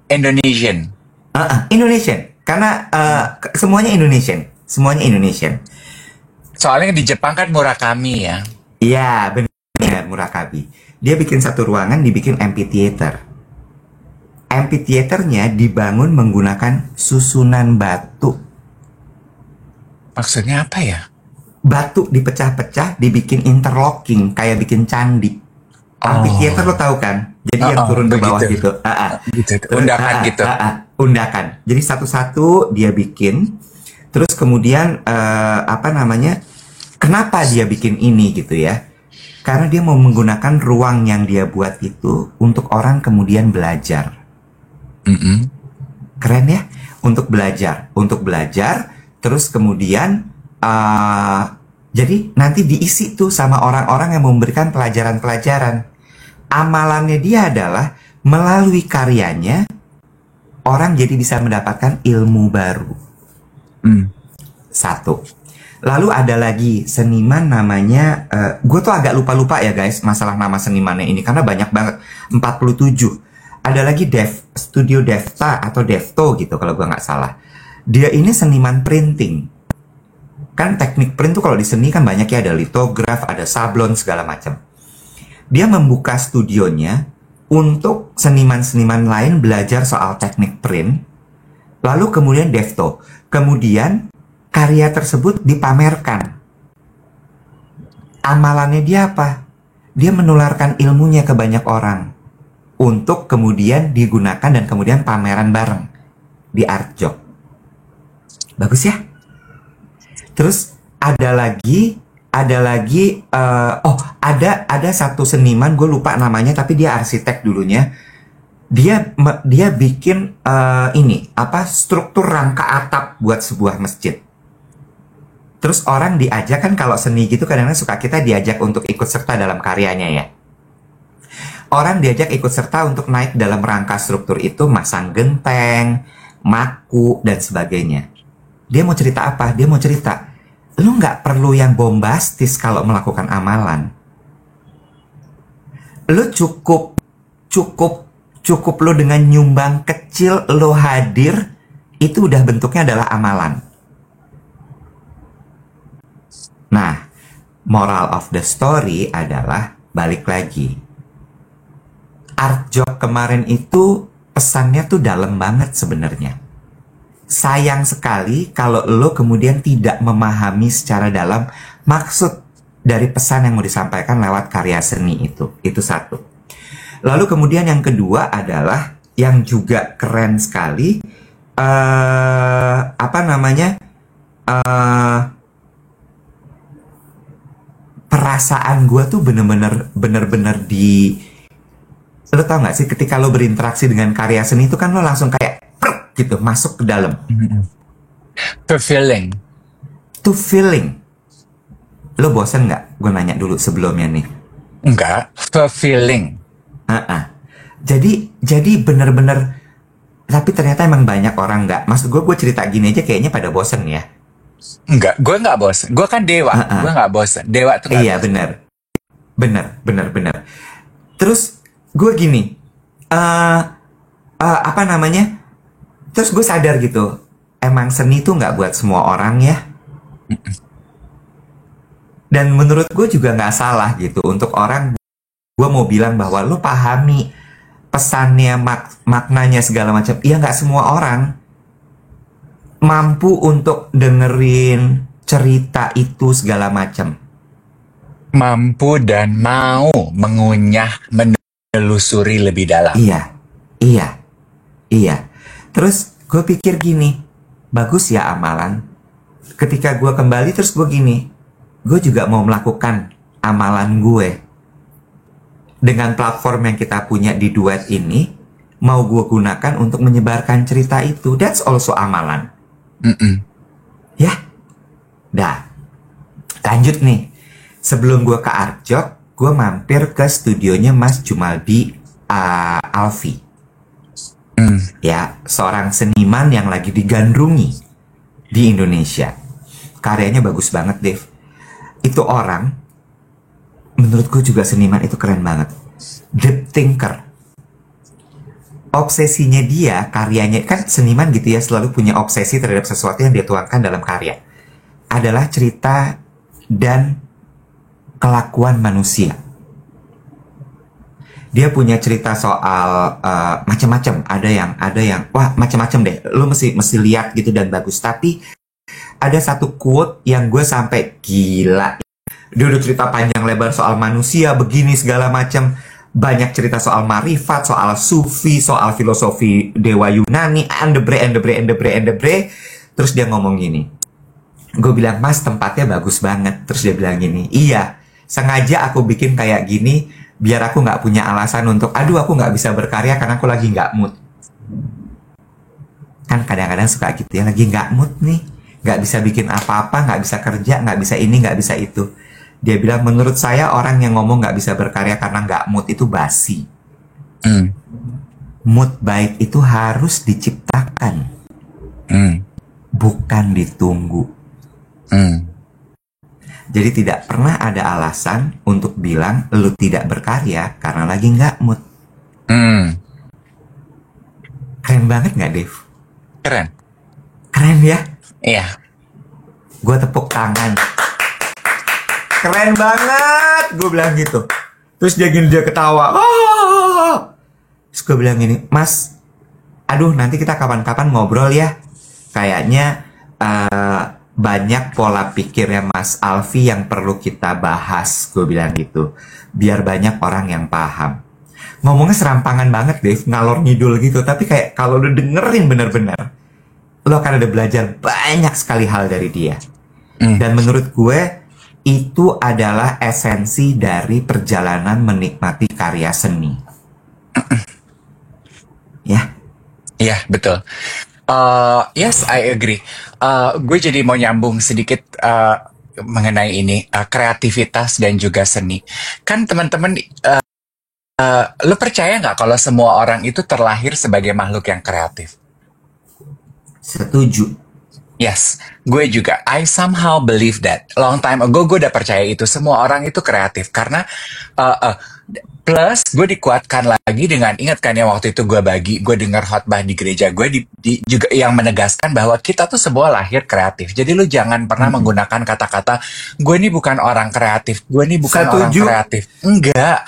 Indonesian? Indonesian. Karena semuanya Indonesian. Soalnya di Jepang kan Murakami ya. Iya, benar, Murakabi. Dia bikin satu ruangan, dibikin amphitheater. Amphitheaternya dibangun menggunakan susunan batu. Maksudnya apa ya? Batu dipecah-pecah, dibikin interlocking, kayak bikin candi. Amphitheater lo tahu kan? Jadi yang turun ke bawah gitu. Undakan gitu. Undakan. Jadi satu-satu dia bikin. Terus kemudian kenapa dia bikin ini gitu ya? Karena dia mau menggunakan ruang yang dia buat itu untuk orang kemudian belajar. Keren ya? Untuk belajar, terus kemudian jadi nanti diisi tuh sama orang-orang yang memberikan pelajaran-pelajaran. Amalannya dia adalah melalui karyanya orang jadi bisa mendapatkan ilmu baru. Satu. Lalu ada lagi seniman namanya, gue tuh agak lupa-lupa ya guys masalah nama senimannya ini karena banyak banget, 47. Ada lagi Studio Devta atau Devto gitu kalau gue nggak salah. Dia ini seniman printing. Kan teknik print tuh kalau di seni kan banyak ya, ada litograf, ada sablon segala macam. Dia membuka studionya untuk seniman-seniman lain belajar soal teknik print. Lalu kemudian Devto. Kemudian karya tersebut dipamerkan. Amalannya dia apa? Dia menularkan ilmunya ke banyak orang untuk kemudian digunakan dan kemudian pameran bareng di Art Jog. Bagus ya? Terus ada satu seniman, gue lupa namanya tapi dia arsitek dulunya. Dia bikin struktur rangka atap buat sebuah masjid. Terus orang diajak, kan kalau seni gitu kadang-kadang suka kita diajak untuk ikut serta dalam karyanya ya. Orang diajak ikut serta untuk naik dalam rangka struktur itu, masang genteng, maku, dan sebagainya. Dia mau cerita apa? Dia mau cerita, lu nggak perlu yang bombastis kalau melakukan amalan. Lu cukup lu dengan nyumbang kecil, lu hadir, itu udah bentuknya adalah amalan. Nah, moral of the story adalah balik lagi. Art Jog kemarin itu pesannya tuh dalam banget sebenarnya. Sayang sekali kalau lo kemudian tidak memahami secara dalam maksud dari pesan yang mau disampaikan lewat karya seni itu. Itu satu. Lalu kemudian yang kedua adalah yang juga keren sekali, perasaan gue tuh bener-bener di... Lo tau gak sih ketika lo berinteraksi dengan karya seni itu kan lo langsung kayak gitu masuk ke dalam. To feeling. Lo bosen gak? Gue nanya dulu sebelumnya nih. Enggak, feeling. Jadi bener-bener. Tapi ternyata emang banyak orang gak. Maksud gue cerita gini aja kayaknya pada bosen ya. Enggak, gue gak bosen. Gue kan dewa, gue gak bosen. Dewa tuh gak iya bosen. Bener. Terus gue gini, terus gue sadar gitu, emang seni tuh nggak buat semua orang ya. Dan menurut gue juga nggak salah gitu untuk orang. Gue mau bilang bahwa lo pahami pesannya, maknanya segala macam. Iya, nggak semua orang mampu untuk dengerin cerita itu segala macam. Mampu dan mau mengunyah, menelusuri lebih dalam. Iya. Terus gue pikir gini, bagus ya amalan. Ketika gue kembali terus gue gini, gue juga mau melakukan amalan gue. Dengan platform yang kita punya di Duet ini, mau gue gunakan untuk menyebarkan cerita itu. That's also amalan. Ya, dah. Lanjut nih. Sebelum gue ke Art Jog, gue mampir ke studionya Mas Jumaldi Alfi. Ya, seorang seniman yang lagi digandrungi di Indonesia. Karyanya bagus banget, Dev. Itu orang, menurut gue juga seniman itu keren banget. Deep thinker. Obsesinya dia, karyanya, kan seniman gitu ya, selalu punya obsesi terhadap sesuatu yang dia tuangkan dalam karya. Adalah cerita dan kelakuan manusia. Dia punya cerita soal macam-macam. Ada yang wah macam-macam deh. Lo mesti lihat gitu dan bagus. Tapi ada satu quote yang gue sampai gila. Dia udah cerita panjang lebar soal manusia begini segala macam. Banyak cerita soal marifat, soal sufi, soal filosofi dewa Yunani, and the bre. Terus dia ngomong gini. Gue bilang, Mas tempatnya bagus banget. Terus dia bilang gini, iya. Sengaja aku bikin kayak gini biar aku nggak punya alasan untuk aduh aku nggak bisa berkarya karena aku lagi nggak mood. Kan kadang-kadang suka gitu ya, lagi nggak mood nih, nggak bisa bikin apa-apa, nggak bisa kerja, nggak bisa ini, nggak bisa itu. Dia bilang, menurut saya orang yang ngomong nggak bisa berkarya karena nggak mood itu basi. Mood baik itu harus diciptakan, bukan ditunggu. Jadi tidak pernah ada alasan untuk bilang lu tidak berkarya karena lagi nggak mood. Keren banget nggak, Dave? Keren. Keren ya? Iya. Gue tepuk tangan. Keren banget, gue bilang gitu. Terus dia ketawa. Terus gue bilang gini, Mas, aduh nanti kita kapan-kapan ngobrol ya. Kayaknya banyak pola pikirnya Mas Alfi yang perlu kita bahas, gue bilang gitu. Biar banyak orang yang paham. Ngomongnya serampangan banget, Dave, ngalor ngidul gitu. Tapi kayak kalau lu dengerin bener-bener, lo akan ada belajar banyak sekali hal dari dia. Dan menurut gue, itu adalah esensi dari perjalanan menikmati karya seni. Ya. Iya, betul. Yes, I agree. Gue jadi mau nyambung sedikit mengenai ini, kreativitas dan juga seni. Kan teman-teman, lo percaya nggak kalau semua orang itu terlahir sebagai makhluk yang kreatif? Setuju. Yes, gue juga. I somehow believe that. Long time ago gue udah percaya itu. Semua orang itu kreatif. Karena plus gue dikuatkan lagi dengan, ingat kan ya waktu itu gue dengar khotbah di gereja gue juga yang menegaskan bahwa kita tuh semua lahir kreatif. Jadi lu jangan pernah menggunakan kata-kata gue ini bukan orang kreatif, gue ini bukan orang kreatif. Enggak.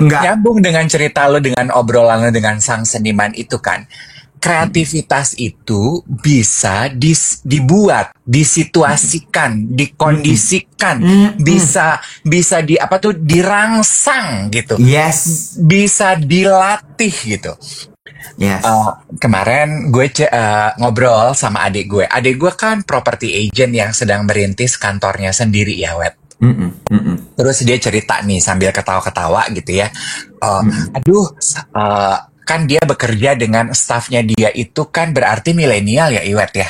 Nyambung dengan cerita lu, dengan obrolan lu dengan sang seniman itu kan. Kreativitas itu bisa dibuat, disituasikan, dikondisikan, bisa dirangsang gitu. Yes. Bisa dilatih gitu. Yes. Kemarin gue ngobrol sama adik gue. Adik gue kan property agent yang sedang merintis kantornya sendiri ya, Wet. Terus dia cerita nih sambil ketawa-ketawa gitu ya. Kan dia bekerja dengan staffnya dia itu kan berarti milenial ya, Iwet ya.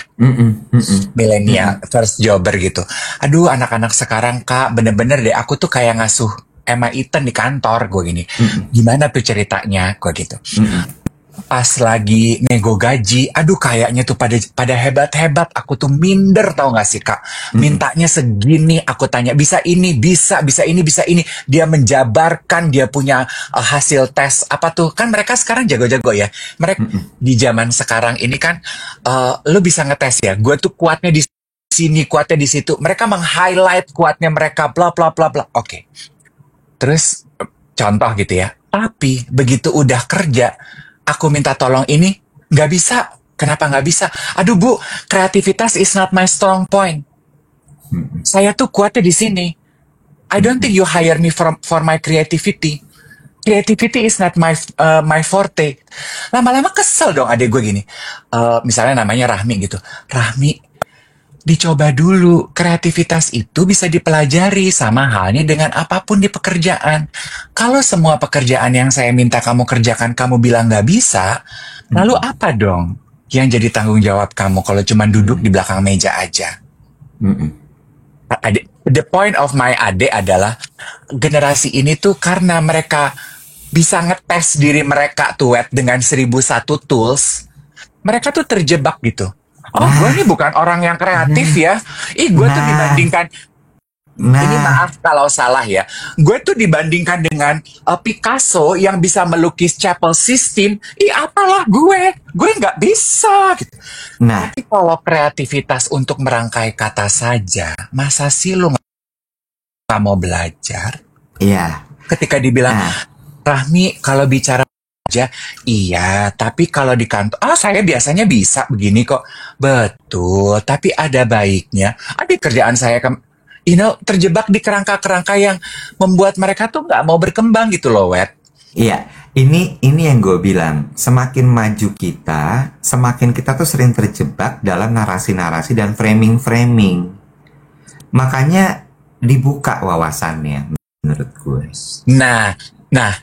Milenial, first jobber gitu. Aduh, anak-anak sekarang Kak, bener-bener deh aku tuh kayak ngasuh Emma Eaton di kantor gue gini. Gimana tuh ceritanya? Gue gitu. Pas lagi nego gaji, aduh kayaknya tuh pada hebat-hebat, aku tuh minder, tau gak sih Kak? Mintanya segini, aku tanya bisa ini, bisa ini, bisa ini. Dia menjabarkan, dia punya hasil tes apa tuh, kan mereka sekarang jago-jago ya. Mereka di zaman sekarang ini kan, lo bisa ngetes ya, gue tuh kuatnya di sini, kuatnya di situ. Mereka meng-highlight kuatnya mereka, bla bla bla bla. Oke. Terus contoh gitu ya. Tapi begitu udah kerja, aku minta tolong ini, nggak bisa. Kenapa nggak bisa? Aduh Bu, kreativitas is not my strong point. Saya tuh kuatnya di sini. I don't think you hire me for my creativity. Creativity is not my forte. Lama-lama kesel dong adek gue gini. Misalnya namanya Rahmi gitu. Rahmi, dicoba dulu. Kreativitas itu bisa dipelajari, sama halnya dengan apapun di pekerjaan. Kalau semua pekerjaan yang saya minta kamu kerjakan kamu bilang nggak bisa, lalu apa dong yang jadi tanggung jawab kamu kalau cuma duduk di belakang meja aja? The point of my adik adalah generasi ini tuh karena mereka bisa ngetes diri mereka tuh dengan 1001 tools, mereka tuh terjebak gitu. Oh, gue ini bukan orang yang kreatif ya. Gue tuh dibandingkan, ini maaf kalau salah ya, gue tuh dibandingkan dengan Picasso yang bisa melukis Chapel Sistine. Apalah gue nggak bisa gitu. Tapi kalau kreativitas untuk merangkai kata saja, masa sih lu nggak mau belajar? Iya. Ketika dibilang, Rahmi kalau bicara aja, iya, tapi kalau di kantor, saya biasanya bisa begini kok. Betul, tapi ada baiknya. Ada kerjaan saya, terjebak di kerangka-kerangka yang membuat mereka tuh nggak mau berkembang gitu loh, Wet. Iya, ini yang gue bilang. Semakin maju kita, semakin kita tuh sering terjebak dalam narasi-narasi dan framing-framing. Makanya dibuka wawasannya. menurut gue. Nah, nah.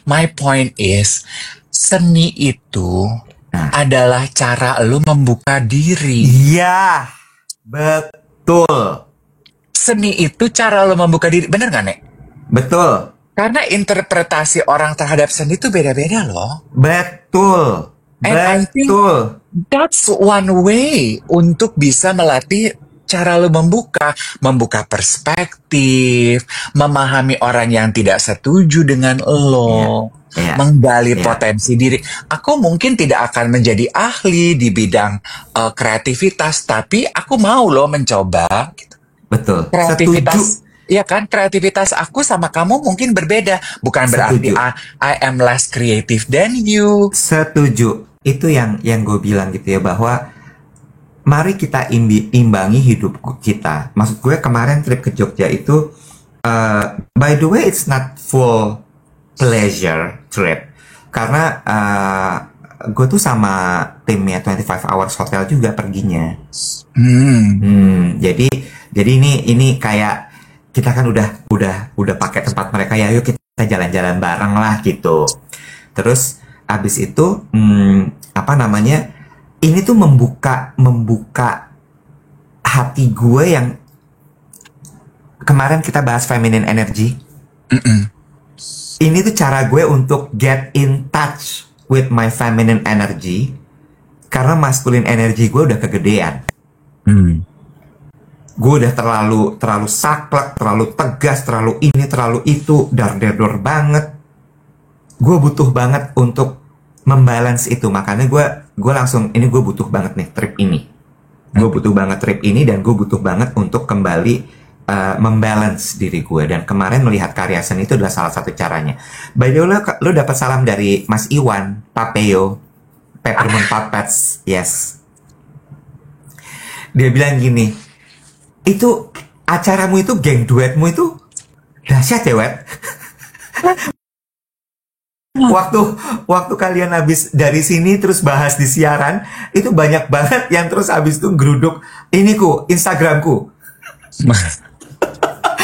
My point is, seni itu adalah cara lu membuka diri. Iya, betul. Seni itu cara lu membuka diri. Bener gak, Nek? Betul. Karena interpretasi orang terhadap seni itu beda-beda loh. Betul. And I think that's one way untuk bisa melatih cara lu membuka perspektif, memahami orang yang tidak setuju dengan lo, menggali potensi diri. Aku mungkin tidak akan menjadi ahli di bidang kreativitas, tapi aku mau lo mencoba. Gitu. Betul. Kreativitas, iya kan? Kreativitas aku sama kamu mungkin berbeda. Bukan berarti I am less creative than you. Setuju. Itu yang gue bilang gitu ya, bahwa mari kita imbangi hidup kita. Maksud gue kemarin trip ke Jogja itu, by the way it's not full pleasure trip. Karena gue tuh sama timnya 25 Hours Hotel juga perginya. Jadi ini kayak kita kan udah pakai tempat mereka ya, yuk kita jalan-jalan bareng lah gitu. Terus abis itu ini tuh membuka hati gue yang kemarin kita bahas feminine energy. Ini tuh cara gue untuk get in touch with my feminine energy, karena masculine energy gue udah kegedean. Gue udah terlalu saklek, terlalu tegas, terlalu ini, terlalu itu, dar-der-dor banget. Gue butuh banget untuk membalance itu. Makanya gue langsung, ini gue butuh banget nih trip ini. Gue butuh banget trip ini, dan gue butuh banget untuk kembali membalance diri gue. Dan kemarin melihat karya seni itu adalah salah satu caranya. By the way, lo dapat salam dari Mas Iwan Papeo, Peppermint Puppets. Yes. Dia bilang gini, itu acaramu itu, geng duetmu itu dahsyat ya, Wet. Waktu kalian habis dari sini terus bahas di siaran, itu banyak banget yang terus habis itu geruduk iniku, Instagramku.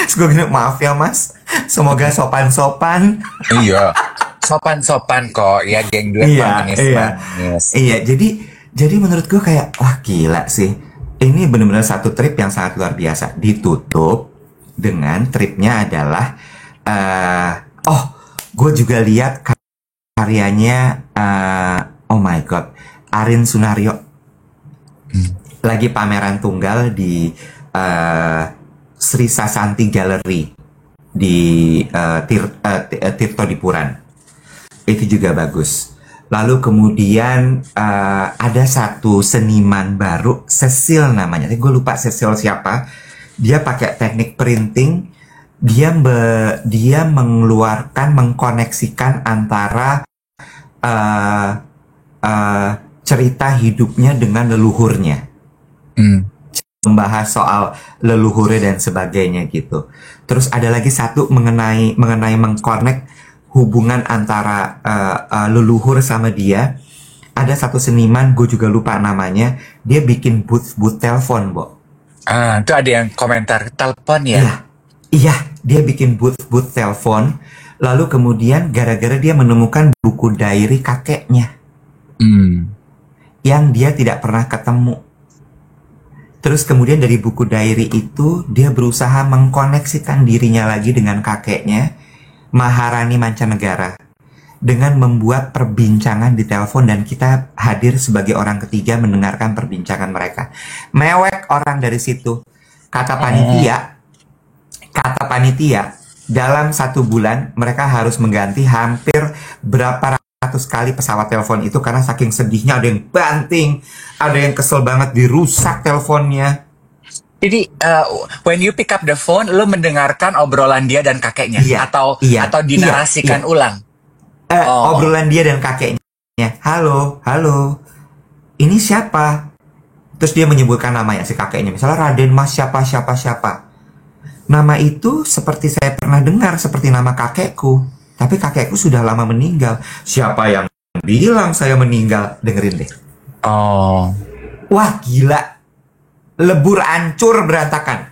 Terus gue gini, maaf ya mas, semoga sopan-sopan. Iya, sopan-sopan kok ya, geng duet manis. Iya, jadi menurut gue kayak, wah gila sih, ini benar-benar satu trip yang sangat luar biasa. Ditutup dengan tripnya adalah gue juga lihat karyanya, oh my god, Arin Sunario lagi pameran tunggal di Sri Sasanti Gallery di Tirto Dipuran. Itu juga bagus. Lalu kemudian ada satu seniman baru, Cecil namanya. Gue lupa Cecil siapa. Dia pakai teknik printing. Dia mengeluarkan, mengkoneksikan antara cerita hidupnya dengan leluhurnya. Membahas soal leluhurnya dan sebagainya gitu. Terus ada lagi satu mengenai mengkonek hubungan antara leluhur sama dia. Ada satu seniman, gue juga lupa namanya. Dia bikin booth telepon, Bo. Itu ada yang komentar telepon ya? Iya, dia bikin booth telepon. Lalu kemudian gara-gara dia menemukan buku diary kakeknya, yang dia tidak pernah ketemu. Terus kemudian dari buku diary itu dia berusaha mengkoneksikan dirinya lagi dengan kakeknya, Maharani Mancanegara, dengan membuat perbincangan di telepon, dan kita hadir sebagai orang ketiga mendengarkan perbincangan mereka. Mewek orang dari situ. Kata panitia, dalam 1 bulan mereka harus mengganti hampir berapa ratus kali pesawat telepon itu, karena saking sedihnya. Ada yang banting, ada yang kesel banget dirusak teleponnya. Jadi when you pick up the phone, lo mendengarkan obrolan dia dan kakeknya, atau dinarasikan ulang? Obrolan dia dan kakeknya. Halo, ini siapa? Terus dia menyebutkan namanya si kakeknya, misalnya Raden Mas siapa. Nama itu seperti saya pernah dengar, seperti nama kakekku, tapi kakekku sudah lama meninggal. Siapa yang bilang saya meninggal? Dengerin deh. Wah gila, lebur hancur berantakan.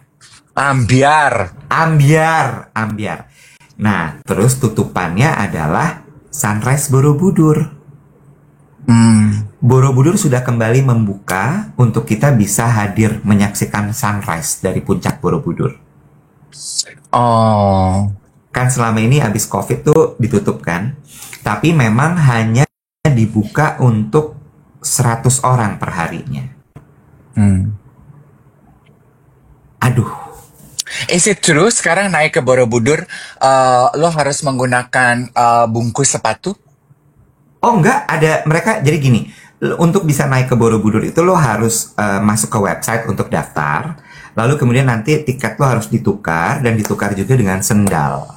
Ambiar. Ambiar. Nah, terus tutupannya adalah Sunrise Borobudur. Borobudur sudah kembali membuka untuk kita bisa hadir menyaksikan sunrise dari puncak Borobudur. Oh. Kan selama ini habis COVID tuh ditutup kan. Tapi memang hanya dibuka untuk 100 orang per harinya. Aduh. Is it true sekarang naik ke Borobudur lo harus menggunakan bungkus sepatu? Oh enggak, ada mereka jadi gini. Untuk bisa naik ke Borobudur itu lo harus masuk ke website untuk daftar. Lalu kemudian nanti tiket lo harus ditukar dan ditukar juga dengan sendal.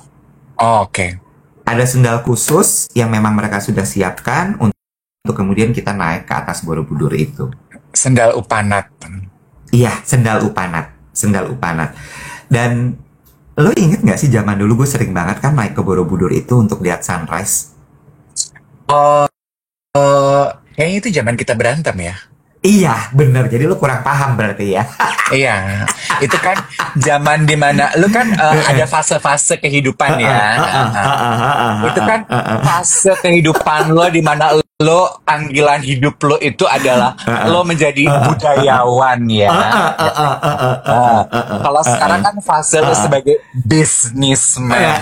Oh, oke. Ada sendal khusus yang memang mereka sudah siapkan untuk kemudian kita naik ke atas Borobudur itu. Sendal upanat. Iya, sendal upanat. Dan lo inget nggak sih zaman dulu gue sering banget kan naik ke Borobudur itu untuk lihat sunrise. Kayaknya itu zaman kita berantem ya. Iya, bener. Jadi lo kurang paham berarti ya. Iya, itu kan zaman dimana lu kan ada fase-fase kehidupan ya. Itu kan fase kehidupan lo dimana lo panggilan hidup lo itu adalah lo menjadi budayawan ya. Kalau sekarang kan fase lo sebagai businessman.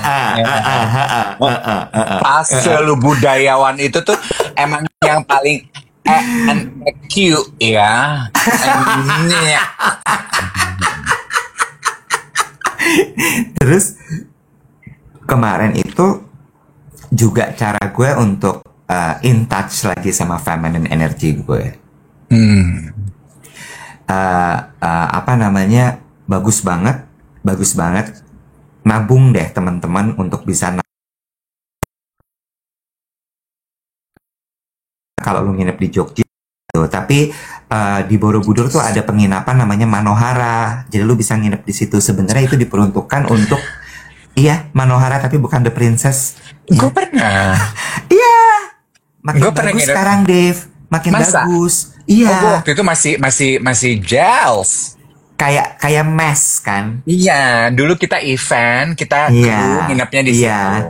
Fase lo budayawan itu tuh emang yang paling cute ya. Terus kemarin itu juga cara gue untuk in touch lagi sama feminine energy gue. Apa namanya, bagus banget. Nabung deh teman-teman untuk bisa kalau lu nginep di Jogja tuh. Tapi di Borobudur tuh ada penginapan namanya Manohara. Jadi lu bisa nginep di situ. Sebenarnya itu diperuntukkan untuk Manohara tapi bukan The Princess. Gue pernah. Iya. Makin Gue bagus pernah sekarang, Dave. Makin bagus. Iya. Oh, waktu itu masih gels. Kayak mes kan? Iya, dulu kita event, kita nginepnya di situ.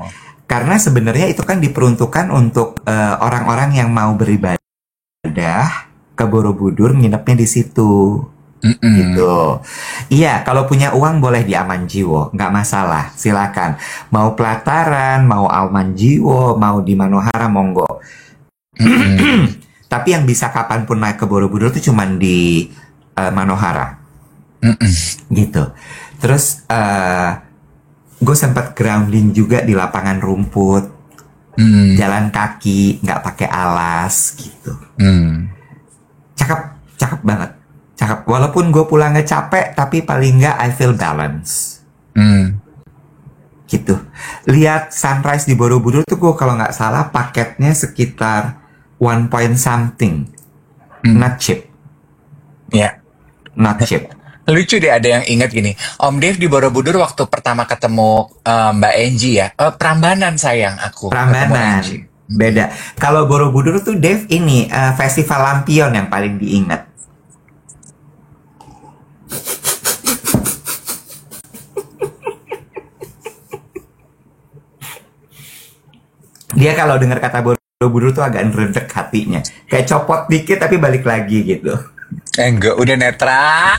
Karena sebenarnya itu kan diperuntukkan untuk orang-orang yang mau beribadah ke Borobudur nginepnya di situ. Gitu. Iya, kalau punya uang boleh di Amanjiwo, nggak masalah, silakan. Mau pelataran, mau Amanjiwo, mau di Manohara, monggo. Tapi yang bisa kapanpun naik ke Borobudur itu cuman di Manohara. Gitu. Terus gue sempat grounding juga di lapangan rumput, jalan kaki, nggak pakai alas gitu. Cakep banget, cakep. Walaupun gue pulangnya capek, tapi paling nggak I feel balance. Gitu. Lihat sunrise di Borobudur tuh gue kalau nggak salah paketnya sekitar 1 point something, not cheap. Ya, not cheap. Lucu deh, ada yang ingat gini, Om Dev di Borobudur waktu pertama ketemu Mbak Angie ya, Prambanan sayang aku. Prambanan, beda. Kalau Borobudur tuh Dev ini festival lampion yang paling diingat. Dia kalau dengar kata Borobudur tuh agak ngeredek hatinya, kayak copot dikit tapi balik lagi gitu. Enggak, udah netral.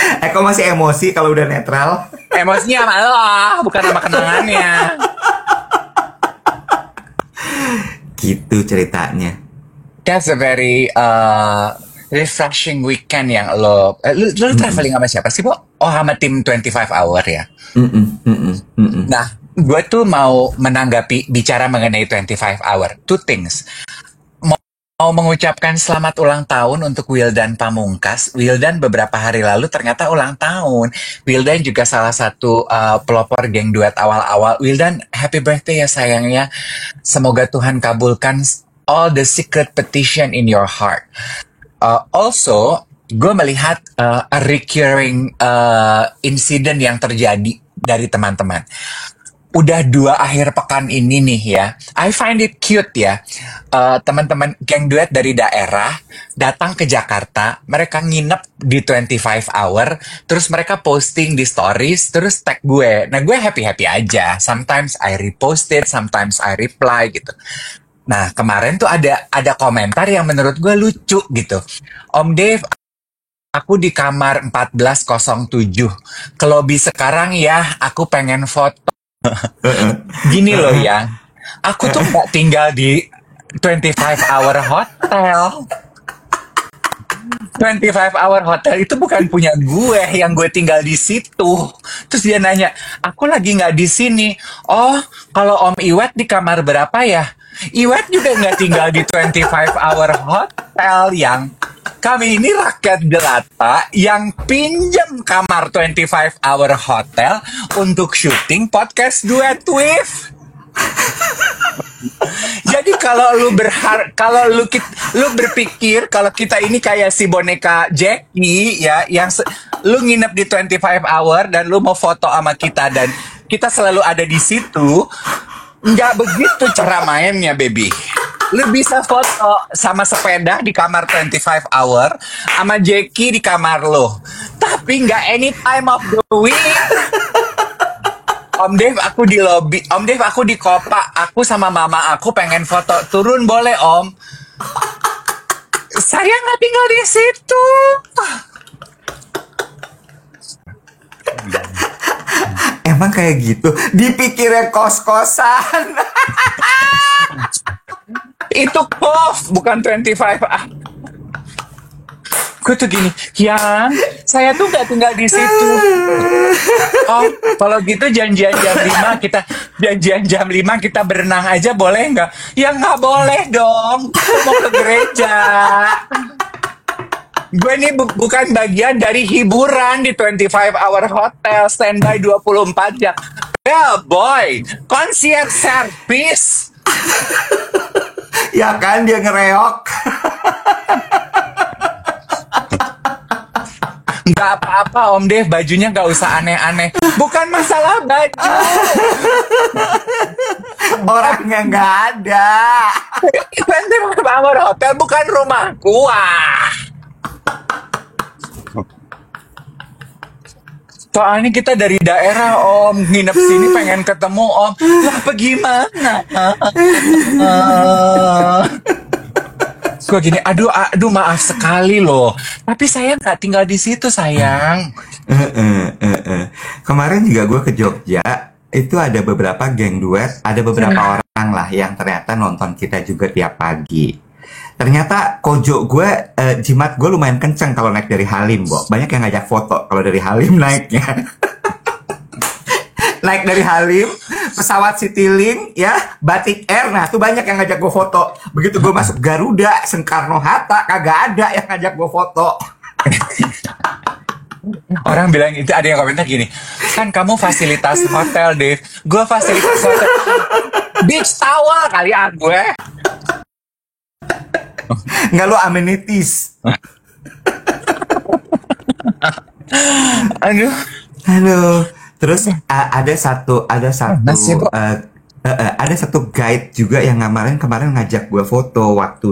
Kok masih emosi kalau udah netral? Emosinya sama lo, bukan sama kenangannya. Gitu ceritanya. That's a very refreshing weekend yang lo traveling sama siapa sih, Bo? Oh, sama tim 25 Hour ya? Nah, gue tuh mau menanggapi bicara mengenai 25 Hour. Two things. Mau mengucapkan selamat ulang tahun untuk Wildan Pamungkas. Wildan beberapa hari lalu ternyata ulang tahun. Wildan juga salah satu pelopor geng duet awal-awal. Wildan, happy birthday ya sayangnya. Semoga Tuhan kabulkan all the secret petition in your heart. Also, gue melihat a recurring incident yang terjadi dari teman-teman. udah 2 akhir pekan ini nih ya. I find it cute ya. Teman-teman geng duet dari daerah datang ke Jakarta, mereka nginep di 25 hour, terus mereka posting di stories, terus tag gue. Nah, gue happy-happy aja. Sometimes I repost it, sometimes I reply gitu. Nah, kemarin tuh ada komentar yang menurut gue lucu gitu. Om Dave, aku di kamar 1407. Ke lobby sekarang ya, aku pengen foto. Gini loh ya, aku tuh nggak tinggal di 25 hour hotel. 25 hour hotel itu bukan punya gue, yang gue tinggal di situ. Terus dia nanya, aku lagi nggak di sini. Oh, kalau Om Iwet di kamar berapa ya? Iwet juga nggak tinggal di 25 hour hotel, yang kami ini rakyat jelata yang pinjam kamar 25 hour hotel untuk syuting podcast Duet With. Jadi kalau lu berpikir kalau kita ini kayak si boneka Jackie ya, yang lu nginep di 25 hour dan lu mau foto sama kita dan kita selalu ada di situ, nggak begitu cara mainnya, baby. Lu bisa foto sama sepeda di kamar 25 hour, sama Jackie di kamar lo. Tapi nggak any time of the week. Om Dave, aku di lobby. Om Dave, aku di Kopa. Aku sama mama aku pengen foto. Turun boleh, Om? Saya nggak tinggal di situ. Emang kayak gitu? Dipikirnya kos-kosan. Itu KOF, bukan 25. Gue tuh gini, yang saya tuh gak tinggal di situ. Oh, kalau gitu janjian jam 5 kita berenang aja boleh nggak? Ya nggak boleh dong. Gue mau ke gereja. Gue ini bukan bagian dari hiburan di 25 hour hotel standby 24 jam. Well boy, concierge service. Ya kan, dia ngereok. Nggak apa-apa Om Dev, bajunya nggak usah aneh-aneh. Bukan masalah baju. Orangnya nggak ada. 25 hour hotel bukan rumah gua. Soalnya kita dari daerah Om, nginep sini pengen ketemu Om. Lah apa gimana? Gue gini, aduh maaf sekali loh. Tapi saya nggak tinggal di situ sayang. Kemarin juga gue ke Jogja, itu ada beberapa geng duet, ada beberapa orang lah yang ternyata nonton kita juga tiap pagi. Ternyata kojo gue, jimat gue lumayan kenceng kalau naik dari Halim, Bo. Banyak yang ngajak foto kalau dari Halim naiknya. Naik dari Halim, pesawat Citylink, ya, Batik Air, nah tuh banyak yang ngajak gue foto. Begitu gue masuk Garuda, Soekarno Hatta, kagak ada yang ngajak gue foto. Orang bilang itu, ada yang komentar gini, kan kamu fasilitas hotel, Dave. Gue fasilitas hotel. Beach towel kali ya gue. Nggak, lo amenities. Aduh. Terus ada satu guide juga yang kemarin ngajak gue foto waktu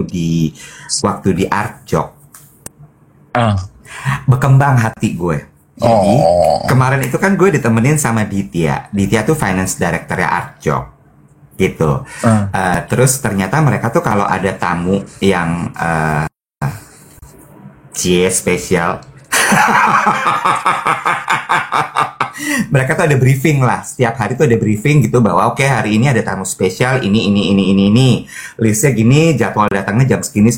di Art Jog. Bekembang hati gue. Jadi kemarin itu kan gue ditemenin sama Ditya. Ditya tuh finance directornya Art Jog. Gitu. Terus ternyata mereka tuh kalau ada tamu yang spesial. Mereka tuh ada briefing lah, setiap hari tuh ada briefing gitu bahwa oke, hari ini ada tamu spesial ini listnya gini, jadwal datangnya jam segini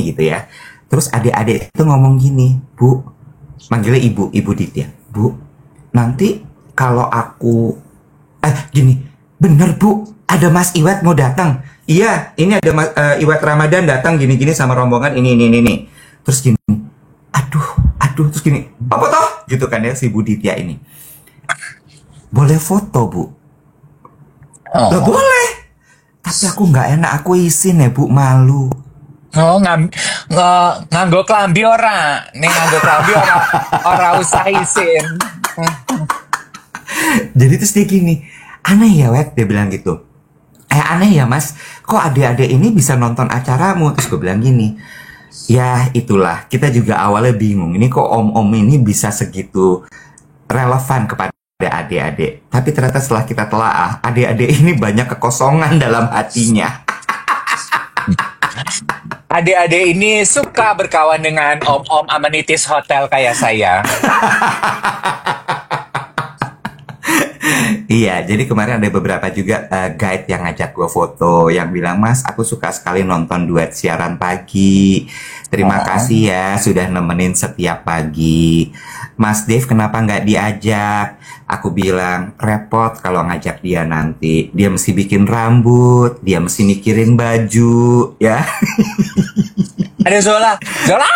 gitu ya. Terus adik-adik itu ngomong gini, Bu, manggilnya ibu Ditya, Bu, nanti kalau aku gini, bener Bu, ada Mas Iwet mau datang. Iya, ini ada Iwet Ramadan datang gini sama rombongan ini. Terus gini, aduh, terus gini, apa toh? Gitu kan ya si Bu Ditya ini. Boleh foto, Bu? Loh, boleh. Tapi aku nggak enak, aku izin ya, Bu, malu. Nganggo klambi ora. Nih nganggo klambi ora usah izin. Jadi terus dia gini, aneh ya Wet, dia bilang gitu. Aneh ya Mas, kok adik-adik ini bisa nonton acaramu? Terus gue bilang gini, ya itulah, kita juga awalnya bingung, ini kok om-om ini bisa segitu relevan kepada adik-adik. Tapi ternyata setelah kita telaah, adik-adik ini banyak kekosongan dalam hatinya. Adik-adik ini suka berkawan dengan om-om amenities hotel kayak saya. Iya, jadi kemarin ada beberapa juga guide yang ngajak gue foto, yang bilang, Mas, aku suka sekali nonton duet siaran pagi. Terima kasih ya, sudah nemenin setiap pagi. Mas Dave kenapa nggak diajak? Aku bilang, repot kalau ngajak dia nanti. Dia mesti bikin rambut, dia mesti mikirin baju, ya. Ada Zola. Zola!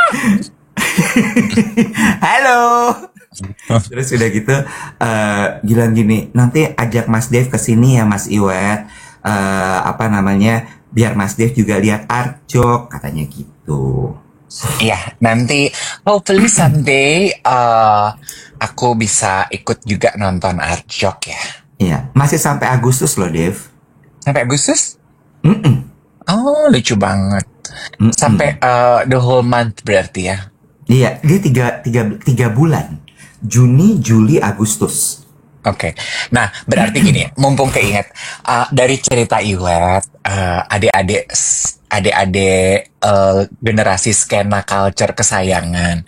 Halo! Terus udah gitu bilang gini, nanti ajak Mas Dev ke sini ya Mas Iwet, biar Mas Dev juga lihat art jok, katanya gitu. Iya, nanti hopefully someday aku bisa ikut juga nonton art jok ya. Iya, masih sampai Agustus loh Dev. Sampai Agustus? Mm-mm. Oh, lucu banget. Sampai the whole month berarti ya. Iya, dia tiga bulan. Juni, Juli, Agustus. Oke. Nah, berarti gini, mumpung keinget dari cerita Iwet, adik-adik generasi skena culture kesayangan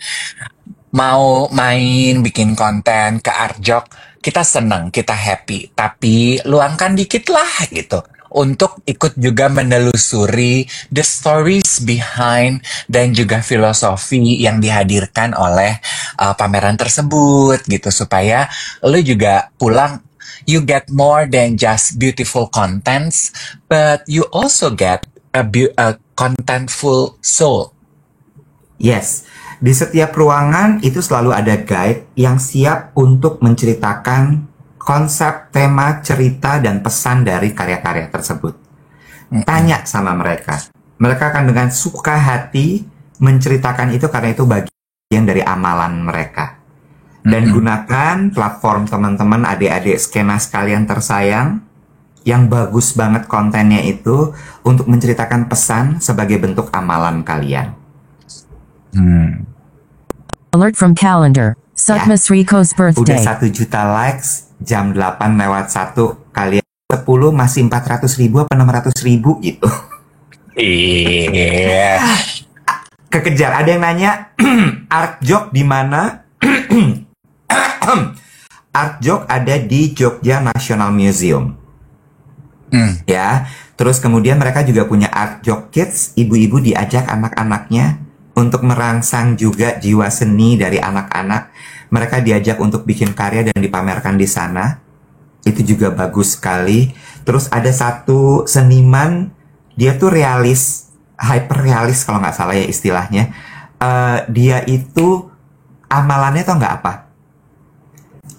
mau main bikin konten ke Arjok, kita senang, kita happy, tapi luangkan dikit lah gitu untuk ikut juga menelusuri the stories behind dan juga filosofi yang dihadirkan oleh pameran tersebut gitu, supaya lo juga pulang you get more than just beautiful contents, but you also get a contentful soul. Yes, di setiap ruangan itu selalu ada guide yang siap untuk menceritakan konsep, tema, cerita, dan pesan dari karya-karya tersebut. Tanya sama mereka. Mereka akan dengan suka hati menceritakan itu karena itu bagian dari amalan mereka. Dan gunakan platform teman-teman adik-adik skena sekalian tersayang yang bagus banget kontennya itu untuk menceritakan pesan sebagai bentuk amalan kalian. Alert from calendar. Sutmas Rico's birthday. Udah 1 juta likes, jam 8:01 kalian 10 masih 400.000 apa 600.000 gitu. Iya. Kekejar. Ada yang nanya Art Jok di mana? Art Jok ada di Jogja National Museum. Ya. Terus kemudian mereka juga punya Art Jok Kids. Ibu-ibu diajak anak-anaknya untuk merangsang juga jiwa seni dari anak-anak. Mereka diajak untuk bikin karya dan dipamerkan di sana. Itu juga bagus sekali. Terus ada satu seniman, dia tuh realis, hyper realis kalau nggak salah ya istilahnya. Dia itu amalannya tau nggak apa?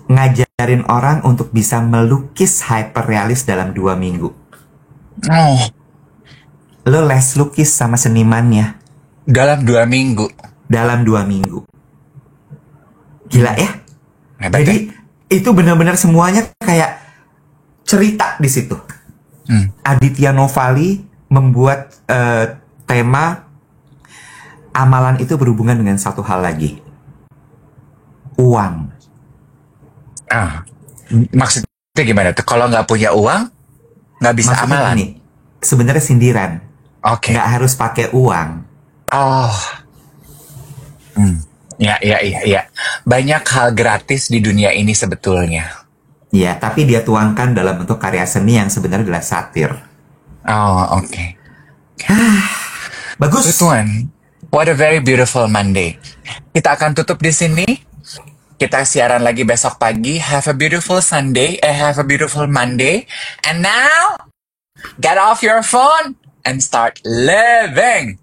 Ngajarin orang untuk bisa melukis hyper realis dalam 2 minggu. Oh. Lo les lukis sama senimannya. Dalam 2 minggu. Dalam 2 minggu. Gila ya? Hebat, jadi itu benar-benar semuanya kayak cerita di situ. Aditya Novali membuat tema amalan itu berhubungan dengan satu hal lagi. Uang. Maksudnya gimana tuh? Kalau nggak punya uang, nggak bisa Maksudnya amalan. Gini, sebenarnya sindiran. Oke. Nggak harus pakai uang. Oh. Ya. Banyak hal gratis di dunia ini sebetulnya. Ya, tapi dia tuangkan dalam bentuk karya seni yang sebenarnya adalah satir. Oh, oke. Bagus. Good one. What a very beautiful Monday. Kita akan tutup di sini. Kita siaran lagi besok pagi. Have a beautiful Sunday. Have a beautiful Monday. And now, get off your phone and start living.